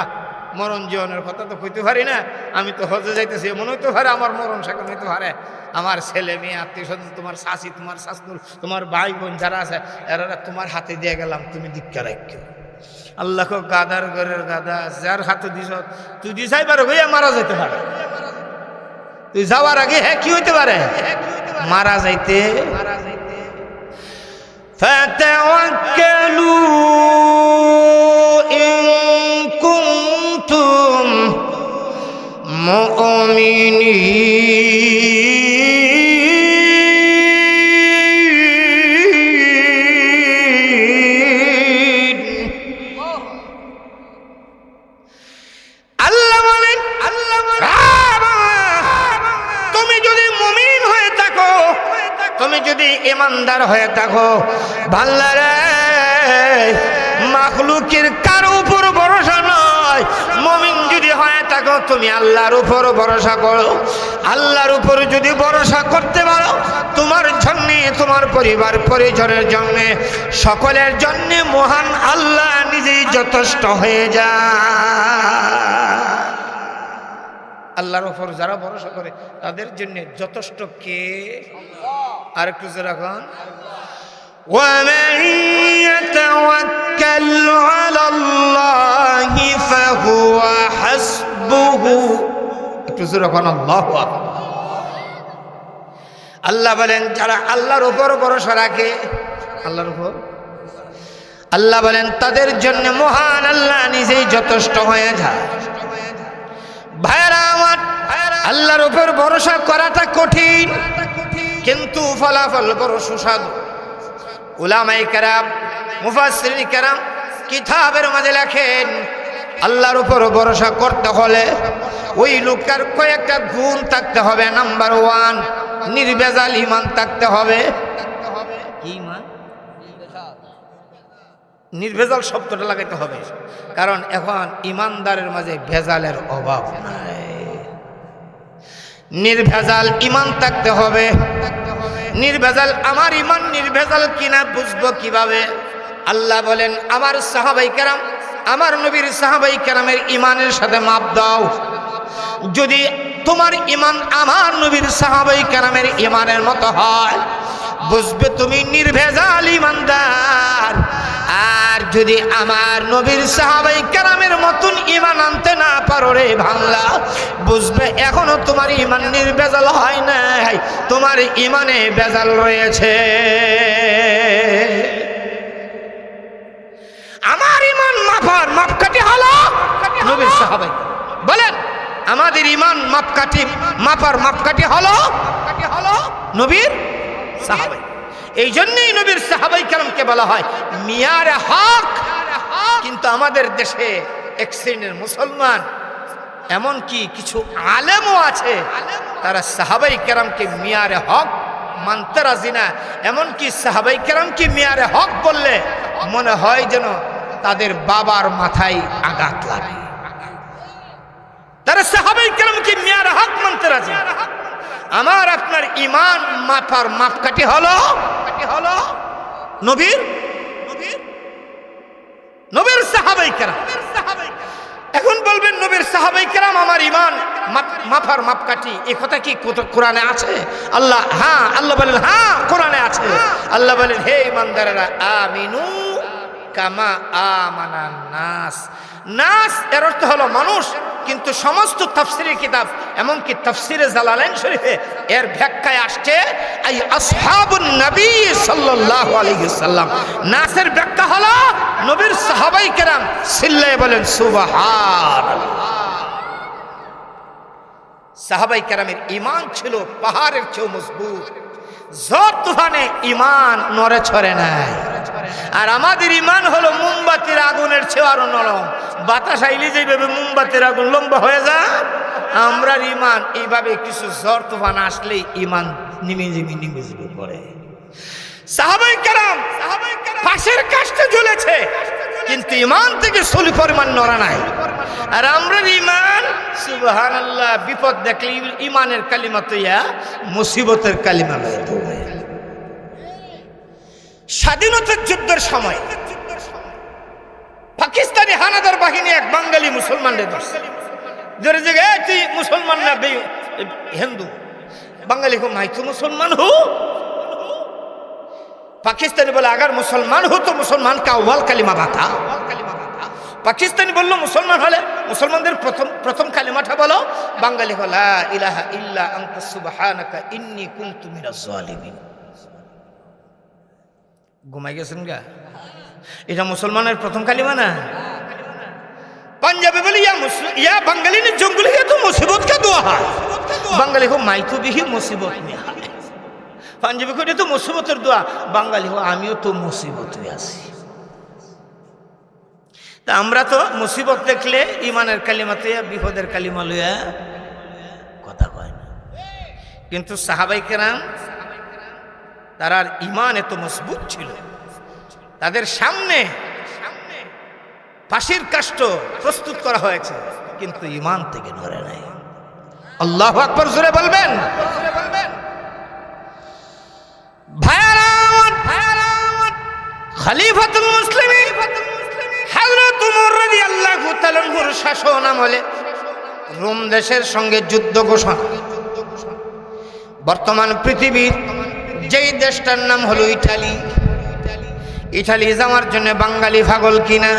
মরণ জীবনের কথা তো কইতে পারি না, আমি তো হজে যাইতেছি, মনে হইতে পারে আমার মরণ সেখানে হইতে পারে, আমার ছেলে মেয়ে আত্মীয় স্বজন, তোমার শাশি, তোমার শাশুর, তোমার ভাই বোন যারা আছে, এরা তোমার হাতে দিয়ে গেলাম, তুমি দীক্ষা রাখো। আল্লাহ গাদার ঘরের গাদা, যার হাতে দিস তুই দিশাই পারো ভাইয়া মারা যেতে পারে, তুই যাওয়ার আগে হ্যাঁ কি হইতে পারে? মারা যাইতে। ফাতাওয়াক্কালু ইন কুনতুম মুমিনিন। আল্লাহ বলেন, তুমি যদি মুমিন হয়ে থাকো, তুমি যদি ইমানদার হয়ে থাকো, ভাল্লা রে, মাখলুকের কারো উপর ভরসা নয়, মুমিন যদি হয়ে থাকো, তুমি আল্লাহর উপর ভরসা করো। আল্লাহর উপর যদি ভরসা করতে পারো, তোমার জন্যে, তোমার পরিবার পরিজনের জন্যে, সকলের জন্যে মহান আল্লাহ নিজেই যথেষ্ট হয়ে যায়। আল্লাহর উপর যারা ভরসা করে তাদের জন্য যথেষ্ট কে? আর একটু রাখুন, وَمَن يَتَوَكَّلْ عَلَى اللَّهِ فَهُوَ حَسْبُهُ। একটু রাখুন, আল্লাহু আকবার। আল্লাহ বলেন, যারা আল্লাহর উপর ভরসা রাখে, আল্লাহর উপর, আল্লাহ বলেন তাদের জন্য মহান আল্লাহ নিজেই যথেষ্ট হয়ে যায়। ভাইরা আমার, আল্লাহর উপর ভরসা করাটা কঠিন, কিন্তু ফলাফল বড় সুস্বাদু। উলামায়ে কেরাম, মুফাসসিরিনে কেরাম কিতাবের মাঝে লেখেন, আল্লাহর উপর ভরসা করতে হলে ওই লোকটার কয়েকটা গুণ থাকতে হবে। নাম্বার 1, নির্ভেজাল ঈমান থাকতে হবে। কি ঈমান? নির্ভেজাল শব্দটা লাগাইতে হবে, কারণ এখন ইমানদারের মাঝে ভেজালের অভাব নাই। নির্ভেজাল ঈমান থাকতে হবে। নির্ভেজাল, আমার ঈমান নির্ভেজাল কিনা বুঝবো কিভাবে? আল্লাহ বলেন, আমার সাহাবায়ে কেরাম, আমার নবীর সাহাবায়ে কেরামের ঈমানের সাথে মাপ দাও। যদি তোমার ঈমান আমার নবীর সাহাবায়ে কেরামের ঈমানের মতো হয়, বুঝবে তুমি নির্ভেজাল ইমানদার। আর যদি আমার নবীর সাহাবায়ে কেরামের মতন ঈমান আনতে না পারো রে বাংলা, বুঝবে এখনো তোমার ঈমান নির্ভেজাল হয় নাই, তোমার ঈমানে ভেজাল রয়েছে। আমার ঈমান মাপকাঠি হলো নবীর সাহাবায়ে। বলেন আমাদের ঈমান মাপকাঠি হলো নবীর সাহাবায়ে। এই জন্যই নবীর সাহাবায়ে কেরামকে বলা হয় মিয়ারে হক। কিন্তু আমাদের দেশে এক শ্রেণীর মুসলমান, এমন কি কিছু আলেমও আছে, তারা সাহাবায়ে কেরামকে মিয়ারে হক মানতে রাজি না। এমনকি সাহাবায়ে কেরামকে মিয়ারে হক বললে মনে হয় যেন তাদের বাবার মাথায় আঘাত লাগে। তারা সাহাবায়ে কেরামকে মিয়ারে হক মানতে রাজি। আমার আপনার ঈমান মাপকাঠি হলো নবীর সাহাবায়ে কেরাম। এখন বলবেন নবীর সাহাবায়ে কেরাম আমার ঈমান মাপকাঠি, এই কথা কি কোরআনে আছে? আল্লাহ বলেন হ্যাঁ কোরআনে আছে। আল্লাহ বলেন হে ঈমানদারেরা আমিনু কামা আমানান নাস এর অর্থ হলো মানুষ। কিন্তু সমস্ত তাফসীরের কিতাব, এমনকি তাফসীরে জালালাইন শরীফে এর ব্যাখ্যায় আসছে আই আসহাবুন নবী সাল্লাল্লাহু আলাইহি ওয়াসাল্লাম। নাসের ব্যাখ্যা হলো নবীর সাহাবায়ে কেরাম। চিল্লায়ে বলেন সুবহানাল্লাহ। সাহাবায়ে কেরামের ঈমান ছিল পাহাড়ের চেয়ে মজবুত, ঝড় তুফানে ঈমান নড়ে ছড়ে নাই। আর আমাদের ঈমান হলো মোমবাতির আগুনের চেয়ে আরো নরম। বাতাস আইলে যেভাবে মোমবাতির আগুন লম্বা হয়ে যায়, আমরা ঈমান এইভাবে কিছু ঝড় তুফান আসলেই ঈমান নিমে যাবে পড়ে। সাহাবায়ে কেরাম ফাঁসের কাষ্টে ঝুলেছে, কিন্তু ঈমান থেকে সলি পরিমাণ নড়া নাই। আর আমরা ঈমান সুবহানাল্লাহ, বিপদ দেখলে ঈমানের কালিমা তৈয়া মুসিবতের কালিমা লয়। স্বাধীনতার যুদ্ধের সময় পাকিস্তানি হানাদার বাহিনী এক বাঙালি মুসলমানদের ধরে যে তুই মুসলমান না হিন্দু? বাঙালি কো মাই তো মুসলমান হু। পাকিস্তানি বলে আগার মুসলমান হো তো মুসলমান কা আউয়াল কালিমা বাতা। পাকিস্তানি বলল মুসলমান হলে মুসলমানদের প্রথম কালিমাটা বলো। বাঙালি হলো লা ইলাহা ইল্লা আনতা সুবহানাকা ইন্নী কুনতু মিনাজ জালিমিন। ঘুমাই গেছেন গা? এটা মুসলমানের প্রথম কালিমা না? পাঞ্জাবি বলি ইয়া বাঙালি নে জঙ্গলি কে তো মুসিবত কা দুয়া है। বাঙালি কো মাই তো বিহি মুসিবত মে है। পাঞ্জাবি কো এটা তো মুসিবতের দোয়া। বাঙালি কো আমিও তো মুসিবতে আছি। তা আমরা তো মুসিবত দেখলে ঈমানের কালিমাতে বিপদের কালিমা লইয়া কথা কয় না। কিন্তু সাহাবায়ে কেরাম তার ঈমান এত মজবুত ছিল, তাদের সামনে ফাঁসির কাষ্ঠ প্রস্তুত করা হয়েছে, কিন্তু ঈমান থেকে নড়ে নাই। আল্লাহু আকবার জোরে বলবেন। ভাইরা খলিফাতুল মুসলিমিন হযরত ওমর রাদিয়াল্লাহু তাআলা আনহুর শাসন আমলে রোম দেশের সঙ্গে যুদ্ধ ঘোষণা। বর্তমান পৃথিবীর যেই দেশটার নাম হলো ইটালি। ইটালি যাওয়ার জন্য বাঙালি পাগল কিনা?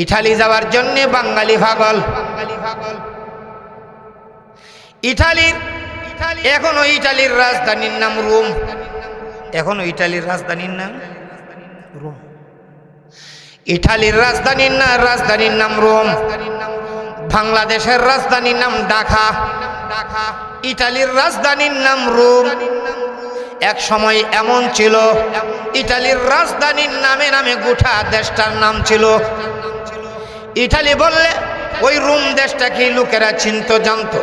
ইটালি যাওয়ার জন্য বাঙালি পাগল। এখনো ইটালির রাজধানীর নাম রোম। এখনো ইটালির রাজধানীর নাম রোম। ইটালির রাজধানীর নাম রোম। বাংলাদেশের রাজধানীর নাম ঢাকা। ইটালির রাজধানীর নাম রোম। এক সময় এমন ছিল ইটালির রাজধানীর নামে নামে গোটা দেশটার নাম ছিল ইটালি। বললে ওই রোম দেশটাকে লোকেরা চিনত, জানত।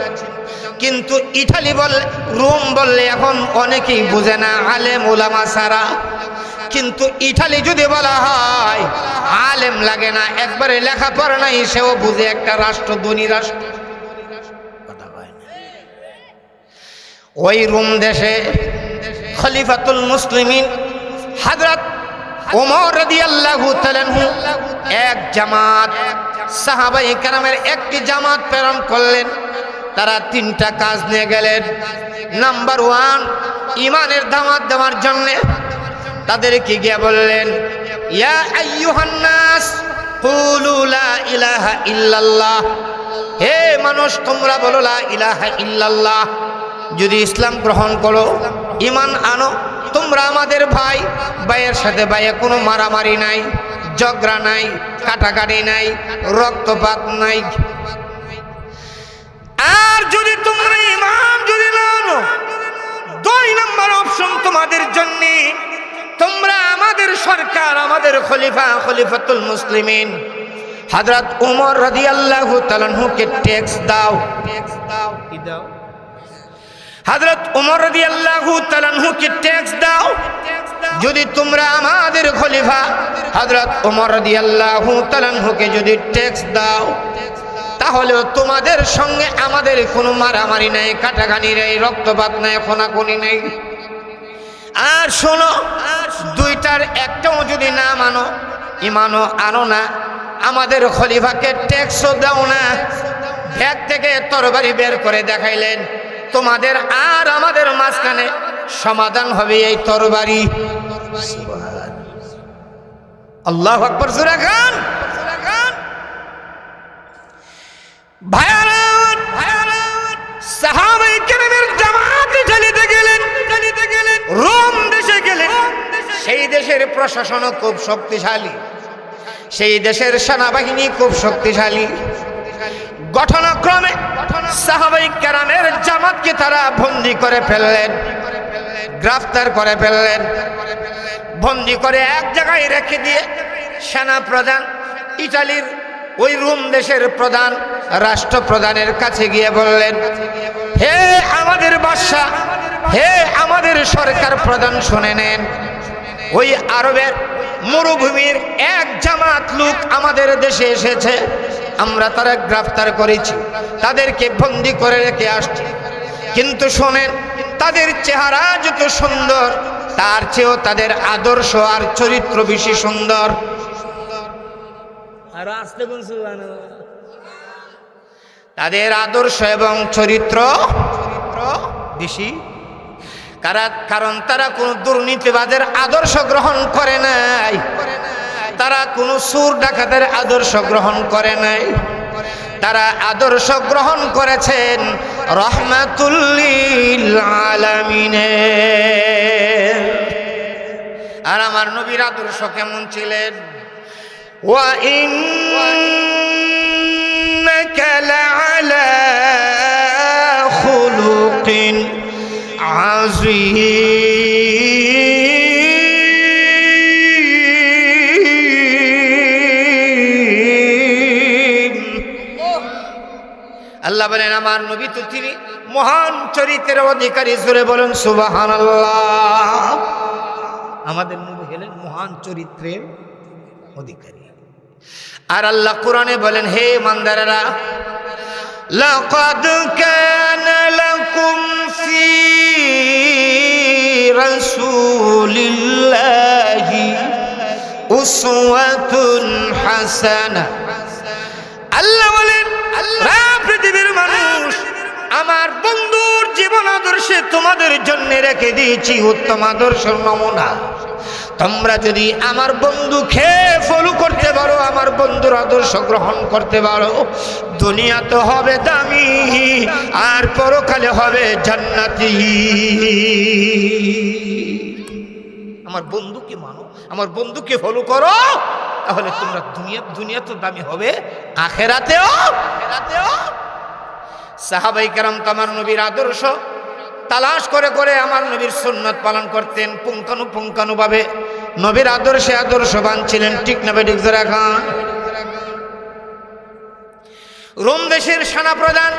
কিন্তু ইটালি বললে, রোম বললে এখন অনেকেই বুঝে না, আলেম ওলামা ছাড়া। কিন্তু ইটালি যদি বলা হয় আলেম লাগে না, একবারে লেখাপড়া নাই সেও বুঝে একটা রাষ্ট্র, ধনী রাষ্ট্র। ওই রোম দেশে খলিফাতুল মুসলিমিন হযরত ওমর রাদিয়াল্লাহু তাআলা আনহু এক জামাত সাহাবায়ে কেরামের একটি জামাত প্রেরণ করলেন। তারা তিনটা কাজ নিয়ে গেলেন। নাম্বার 1, ঈমানের দাওয়াত দেওয়ার জন্য তাদেরকে গিয়ে বললেন, ইয়া আইয়ুহান নাস কুলু লা ইলাহা ইল্লাল্লাহ, হে মানুষ তোমরা বলো লা ইলাহা ইল্লাল্লাহ। যদি ইসলাম গ্রহণ করো, ঈমান আনো, তোমরা আমাদের ভাই, ভাইয়ের সাথে ভাইয়ে কোনো মারামারি নাই, ঝগড়া নাই, কাটাকাটি নাই, রক্তপাত নাই। আর যদি তোমরা ঈমান যদি না আনো, 2 নম্বর অপশন তোমাদের জন্য, তোমরা আমাদের সরকার, আমাদের খলিফাতুল মুসলিমিন হযরত ওমর রাদিয়াল্লাহু তাআলা আনহুকে ট্যাক্স দাও। কি দাও? হযরত ওমর রাদিয়াল্লাহু তাআলা আনহুকে ট্যাক্স দাও। যদি তোমরা আমাদের খলিফা হযরত ওমর রাদিয়াল্লাহু তাআলা আনহুকে যদি ট্যাক্স দাও, তাহলে তোমাদের সঙ্গে আমাদের কোনো মারামারি নাই, কাটাকাটি নাই, রক্তপাত নাই, খুনাখুনি নাই। আর শোনো, 2টার একটাও যদি না মানো, ঈমানও আনো না, আমাদের খলিফাকে ট্যাক্সও দাও না, ব্যাগ থেকে তরবারি বের করে দেখাইলেন, তোমাদের আর আমাদের মাঝখানে সমাধান হবে এই তরবারি। আল্লাহু আকবার, জোরে গান। সাহাবায়ে কেরামের জামাতে চলিতে গেলেন, রোম দেশে গেলেন। সেই দেশের প্রশাসনও খুব শক্তিশালী, সেই দেশের সেনাবাহিনী খুব শক্তিশালী। ঘটনাক্রমে সাহাবায়ে কেরামের জামাতকে তারা বন্দী করে ফেললেন, গ্রেফতার করে ফেললেন। বন্দী করে এক জায়গায় রেখে দিয়ে সেনা প্রধান, ইতালির ওই রোম দেশের প্রধান, রাষ্ট্রপ্রধানের কাছে গিয়ে বললেন, হে আমাদের বাদশা, হে আমাদের সরকার প্রধান, শুনে নেন, ওই আরবের মরুভূমির এক জামাত লোক আমাদের দেশে এসেছে, আমরা তারা গ্রেফতার করেছি, তাদেরকে বন্দী করে রেখে আসছি। কিন্তু শোনেন, তাদের চেহারা যত সুন্দর, তার চেয়েও তাদের আদর্শ আর চরিত্র বেশি সুন্দর। আর আসতে কোন সুবহানাল্লাহ, তাদের আদর্শ এবং চরিত্র বেশি। কারণ তারা কোনো দুর্নীতিবাদের আদর্শ গ্রহণ করে নাই, তারা কোনো চোর ডাকাতের আদর্শ গ্রহণ করে নাই, তারা আদর্শ গ্রহণ করেছেন রাহমাতুল লিল আলামিনের। আর আমার নবীর আদর্শ কেমন ছিলেন? ওয়া ইন্নাকা লাআলা খুলুকিন আযীম। আল্লাহ বলেন, আমার নবী তো তিনি মহান চরিত্রের অধিকারী। জোরে বলেন সুবহানাল্লাহ। আমাদের নবী হলেন মহান চরিত্রের অধিকারী। আর আল্লাহ কোরআনে বলেন, হে ইমানদারেরা, লাকাদ কানা লাকুম ফি রাসূলিল্লাহি উসওয়াতুন হাসানাহ। আল্লাহ বলেন, পৃথিবীর মানুষ, আমার বন্ধুর জীবন আদর্শে তোমাদের জন্য রেখে দিয়েছি উত্তম আদর্শের নমুনা। তোমরা যদি আমার বন্ধুকে ফলো করতে পারো, আমার বন্ধুর আদর্শ গ্রহণ করতে পারো, দুনিয়া তো হবে দামি, আর পরকালে হবে জান্নাতি। আমার বন্ধুকে মানো, আমার বন্ধুকে ফলো করো, তাহলে তোমরা দুনিয়া তো দামি হবে, আখেরাতেও। সাহাবায়ে কেরাম তো আমার নবীর আদর্শ তালাশ করে করে আমার নবীর সুন্নাত পালন করতেন, পুঙ্খানুপুঙ্খানুভাবে নবীর আদর্শে আদর্শবান ছিলেন। ঠিক না বেঠিক? জোরে খান। রোম দেশের সেনাপ্রধান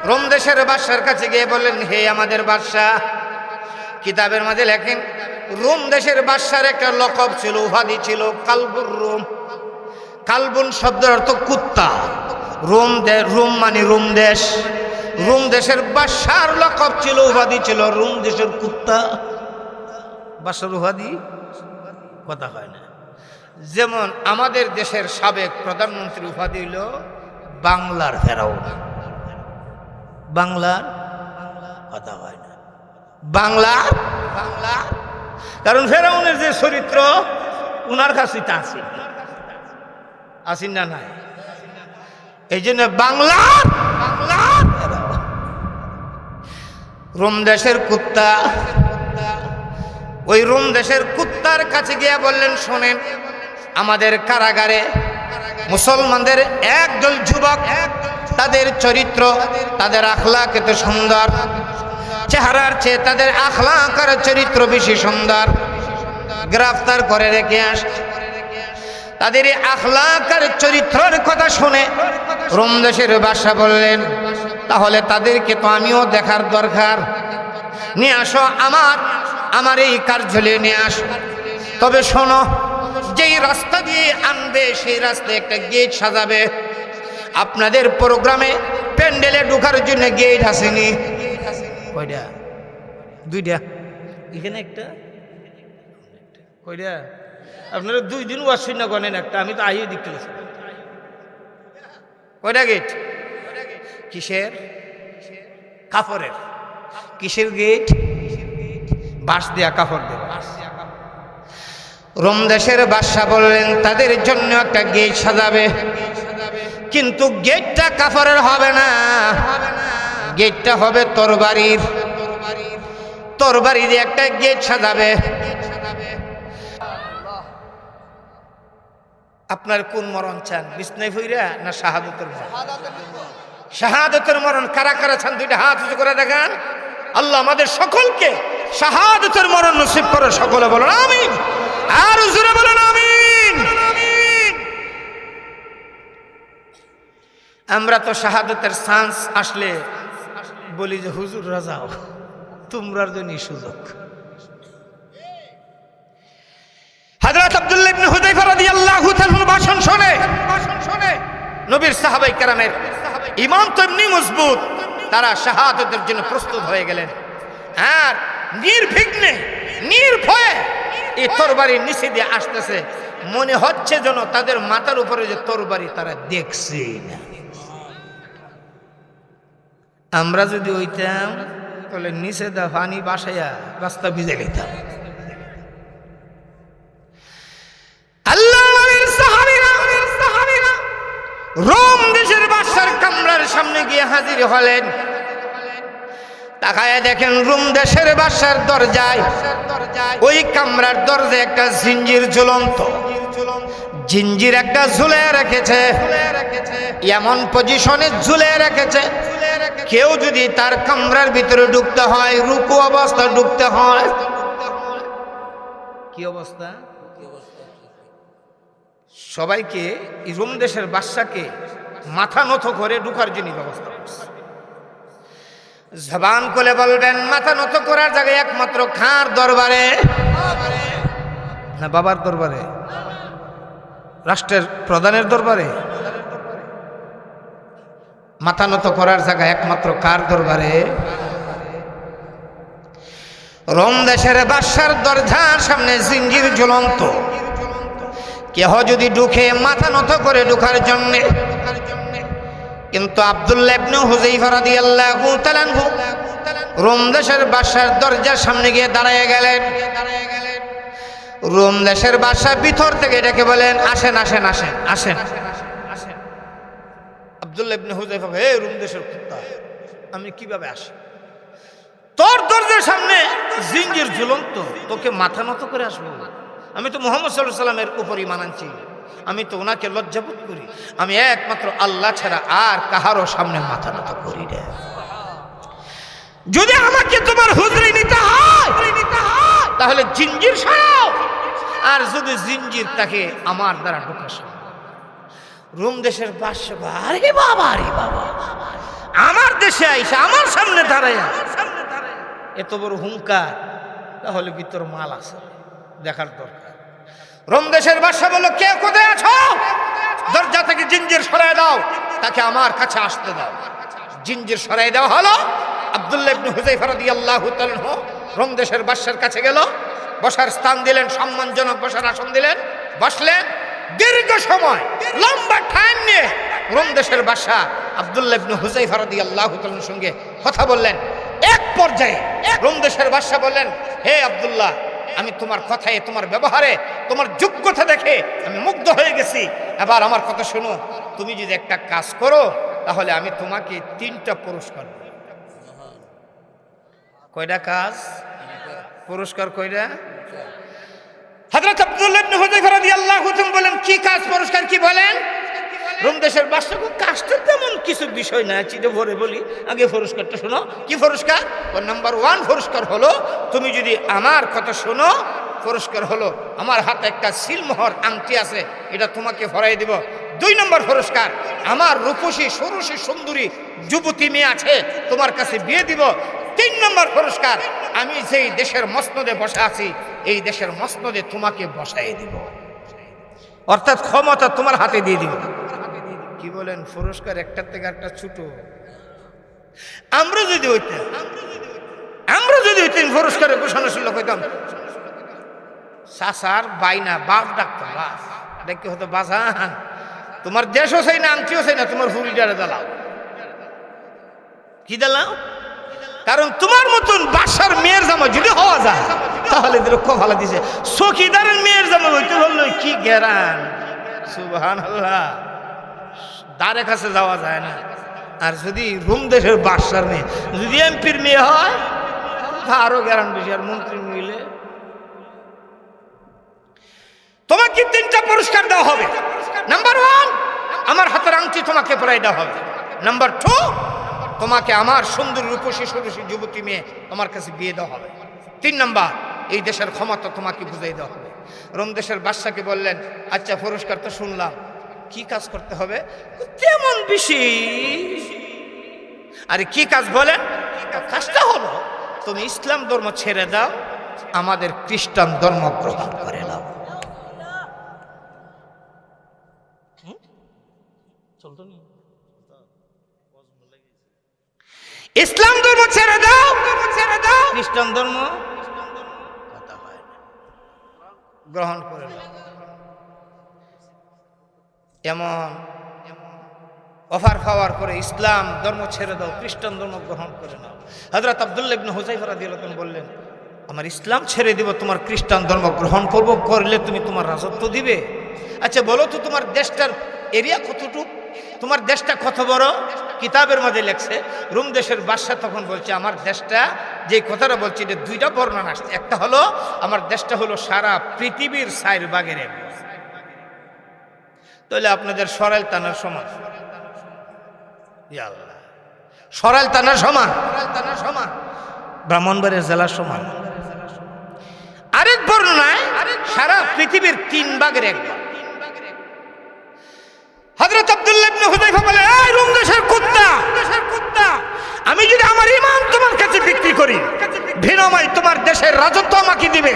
রোম দেশের বাদশার কাছে গিয়ে বললেন, হে আমাদের বাদশা, কিতাবের মাঝে লেখেন, রোম দেশের বাদশার একটা লকব ছিল, উপাধি ছিল কালবুর রোম। কালবুন শব্দের অর্থ কুত্তা। রোম মানে রোম দেশ। রোম দেশের বাদশার লকব ছিল, উপাধি ছিল রোম দেশের কুত্তা। বাদশার উপাধি কথা হয় না। যেমন আমাদের দেশের সাবেক প্রধানমন্ত্রী উপাধি হইল বাংলার ফেরাউন। বাংলার কথা হয় না, বাংলা বাংলা। কারণ ফেরাউনের যে চরিত্র উনার কাছে তা আছে, আসিন না নাই, এই জন্য বাংলা বাংলা। রোম দেশের কুত্তা, ওই রোম দেশের কুত্তার কাছে গিয়ে বললেন, শোনেন, আমাদের কারাগারে মুসলমানদের একদল যুবক, তাদের চরিত্র, তাদের আখলাক এত সুন্দর, চেহারার চেয়ে তাদের আখলাক আর চরিত্র বেশি সুন্দর, গ্রেফতার করে রেখে আস। তাদের এই আখলাক আর চরিত্রের কথা শুনে রোম দেশের বাদশা বললেন, তাহলে তাদেরকে তো আমিও দেখার দরকার, নিয়ে আসো, আমার এই কার্যালয়ে নিয়ে আসো। তবে শোনো, যেই রাস্তা দিয়ে আনবে সেই রাস্তায় একটা গেট সাজাবে। আপনাদের প্রোগ্রামে প্যান্ডেলে ঢোকার জন্য গেট আসেনি? কয়টা? দুইটা। এখানে একটা, কয়টা? আপনারা 2 দিন ওয়াজ শুনে গনেন একটা, আমি তো আইয়ে দেখতে গেছি। কয়টা গেট? কিসের? কাপড়ের। কিসের গেট? বাঁশ দেয়া, কাপড় দেওয়া। রোম দেশের বাদশা বললেন, তাদের জন্য একটা গেট সাজাবে, কিন্তু গেটটা কাপড়ের হবে না, গেটটা হবে তরবারির। তরবারি দিয়ে একটা গেট সাজাবে। আপনার কোন মরণ চান, বিছনায় ফইরা না শাহাদাতের মরণ? শাহাদাতের মরণ কারা কারা চান? 2টা হাত উঁচু করে দেখান। আল্লাহ আমাদের সকলকে শাহাদাতের মরণ নসিব করে, সকলে বলেন আমিন, আর জোরে বলেন আমিন। আমরা তো শাহাদাতের চান্স আসলে বলি যে হুজুর রাজাও, তোমরার জন্য সুযোগ। হযরত আব্দুল্লাহ ইবনে হুযায়ফা রাদিয়াল্লাহু তাআলা ভাষণ শুনে নবীর সাহাবায়ে কেরামের ঈমান তো এমনি মজবুত, তারা শাহাদাতের জন্য প্রস্তুত হয়ে গেলেন। আর নির্বিঘ্নে নির্ভয়ে এই তরবারির নিচে দিয়ে আসতেছে, মনে হচ্ছে যেন তাদের মাথার উপরে যে তরবারি তারা দেখছে না। আমরা যদি হইতাম তাহলে নিচে দা পানি বাসাইয়া রাস্তা ভিজে গেতাম। রোম দেশের বাদশার কামরার সামনে গিয়ে হাজির হলেন। তাকায় দেখেন রোম দেশের বাদশার দরজায়, ওই কামরার দরজায় একটা জিঞ্জির ঝুলন্ত, জিঞ্জির একটা ঝুলে রেখেছে, এমন পজিশনে ঝুলে রেখেছে, কেউ যদি তার কামরার ভিতরে ঢুকতে হয়, রুকু অবস্থা ঢুকতে হয়। কি অবস্থা? সবাইকে রোম দেশের বাদশাকে মাথা নত করে ঢুকার জন্য ব্যবস্থা করছে। জবান খুলে বলবেন, মাথা নত করার জায়গায় একমাত্র খাঁর দরবারে না বাবার দরবারে, রাষ্ট্রের প্রধানের দরবারে মাথা নত করার জায়গায় একমাত্র কার দরবারে? রোম দেশের বাদশার দরজার সামনে জিঞ্জির ঝুলন্ত, কেহ যদি ঢুকে মাথা নত করে ঢুকার জন্য। কিন্তু আব্দুল্লাহ ইবনে হুযায়ফা রাদিয়াল্লাহু তাআলা আনহু রোম দেশের বাদশার দরজার সামনে গিয়ে দাঁড়িয়ে গেলেন। রোম দেশের বাদশা ভিতর থেকে ডেকে বলেন, আসেন আসেন আসেন আসেন। আব্দুল্লাহ ইবনে হুযায়ফা, হে রোম দেশের কুত্তা, আমি কিভাবে আসি? তোর দরজার সামনে জিঞ্জির ঝুলন্ত, তোকে মাথা নত করে আসবো? আমি তো মুহাম্মদ সাল্লাল্লাহু আলাইহি ওয়াসাল্লামের উপর ঈমান আনছি, আমি তো ওনাকে লজ্জাবোধ করি, আমি একমাত্র আল্লাহ ছাড়া আর কাহারও সামনে মাথা নত করি না। যদি আমাকে তোমার হুজুরি নিতে হয় তাহলে জিঞ্জির সরাও, আর যদি জিঞ্জির তাকে আমার দ্বারা ঢোকা সম্ভব। রোম দেশের বাদশা, আরে বাবা, আরে বাবা, আমার দেশে আইসা আমার সামনে দাঁড়ায় এত বড় হুঙ্কার, তাহলে ভিতর মাল আছে, দেখার দরকার। রোম দেশের বাদশা বলল, কে কোথায় আছো? দরজা থেকে জিঞ্জির সরাই দাও, তাকে আমার কাছে আসতে দাও। জিঞ্জির সরাই দেওয়া হলো। আব্দুল্লাহ ইবনে হুযায়ফা রাদিয়াল্লাহু তাআলা আনহু রোম দেশের বাদশার কাছে গেল, বসার স্থান দিলেন, সম্মানজনক বসার আসন দিলেন, বসলেন। দীর্ঘ সময় লম্বা টাইম নিয়ে রোম দেশের বাদশা আব্দুল্লাহ ইবনে হুযায়ফা রাদিয়াল্লাহু তাআলার সঙ্গে কথা বললেন। এক পর্যায়ে রোম দেশের বাদশা বললেন, হে আব্দুল্লাহ, আমি তোমার কথায়, তোমার ব্যবহারে, তোমার যোগ্যতা দেখে আমি মুগ্ধ হয়ে গেছি। এবার আমার কথা শোনো, তুমি যদি একটা কাজ করো তাহলে আমি তোমাকে 3টা পুরস্কার দেব। কয়টা কাজ? পুরস্কার কয়টা? হযরত আব্দুল্লাহ ইবনে হুযায়ফা রাদিয়াল্লাহু তাআলা বলেন, কি কাজ, পুরস্কার কি বলেন? রোম দেশের বাদশা, কাজটা তেমন কিছু বিষয় না, চিঠি ভরে বলি, আগে পুরস্কারটা শোনো। কি পুরস্কার? নাম্বার 1 পুরস্কার হলো, তুমি যদি আমার কথা শোনো, পুরস্কার হলো আমার হাতে একটা সিলমোহর আংটি আছে, এটা তোমাকে ভরাই দিব। 2 নম্বর পুরস্কার, আমার রূপসী ষোড়শী সুন্দরী যুবতী মেয়ে আছে, তোমার কাছে বিয়ে দিব। 3 নম্বর পুরস্কার, আমি যেই দেশের মসনদে বসে আছি, এই দেশের মসনদে তোমাকে বসাই দিব, অর্থাৎ ক্ষমতা তোমার হাতে দিয়ে দিব। কি বলেন? পুরস্কার একটার থেকে একটা ছোট। আমরা যদি হইতাম পুরস্কারের ঘোষণা শুনলে কইতাম, চাচার বাইনা বাপ ডাক্তার, বাস দেখতে হতো, বাজান তোমার দেশও চাই না, আংটিও চাই না, তোমার হুড়িটারে দালাও। কি দালাও? কারণ তোমার মতন বাসার মেয়ের জামা যদি হওয়া যায় তাহলে ভালো দিছে। চকিদারের মেয়ের জামা হইতে হলো কি গেরান, সুবহানাল্লাহ, দ্বারে কাছে যাওয়া যায় না। আর যদি রোম দেশের বাদশার মেয়ে, যদি এমপির মেয়ে হয় আরো গেরান বেশি, আর মন্ত্রী মিলে। তোমাকে 3টা পুরস্কার দেওয়া হবে। নাম্বার 1, আমার হাতের আংটি তোমাকে পরাই দেওয়া হবে। নাম্বার 2, তোমাকে আমার সুন্দর রূপসী ষোড়শী যুবতী মেয়ে তোমার কাছে বিয়ে দেওয়া হবে। 3 নাম্বার, এই দেশের ক্ষমতা তোমাকে বুঝাই দেওয়া হবে। রোম দেশের বাদশাকে বললেন, আচ্ছা পুরস্কার তো শুনলাম, কি কাজ করতে হবে? তেমন বেশি। আরে কি কাজ বলেন? কাজটা হলো, তুমি ইসলাম ধর্ম ছেড়ে দাও, আমাদের খ্রিস্টান ধর্ম গ্রহণ করে নাও। ইসলাম ধর্ম ছেড়ে দাও, খ্রিস্টান ধর্ম গ্রহণ করে নাও। এমন অফার খাওয়ার পরে ইসলাম ধর্ম ছেড়ে দাও, খ্রিস্টান ধর্ম গ্রহণ করে নাও। হযরত আব্দুল্লাহ ইবনে হুযায়ফা রাদিয়াল্লাহু আনহু বললেন, আমার ইসলাম ছেড়ে দিব, তোমার খ্রিস্টান ধর্ম গ্রহণ করব, করলে তুমি তোমার রাজত্ব দিবে। আচ্ছা বলো তো, তোমার দেশটার এরিয়া কতটুকু, তোমার দেশটা কত বড়? কিতাবের মধ্যে লেখছে, রোম দেশের বাদশা তখন বলছে, আমার দেশটা, যে কথাটা বলছে এটা 2টা বর্ণনা আসছে। একটা হলো আমার দেশটা হলো সারা পৃথিবীর 4 ভাগের 1 ভাগ। তাহলে আপনাদের সরাইল থানার সমান, সরাইল থানার সমান, ব্রাহ্মণবাড়িয়া জেলার সমান। আরেক বর্ণনায় সারা পৃথিবীর 3 ভাগের 1 ভাগ। হযরত আব্দুল্লাহ ইবনে হুযায়ফা বলে, এই রোম দেশের কুত্তা, আমি যদি আমার ঈমান তোমার কাছে বিক্রি করি, বিনিময়ে তোমার দেশের রাজত্ব আমাকে দিবে,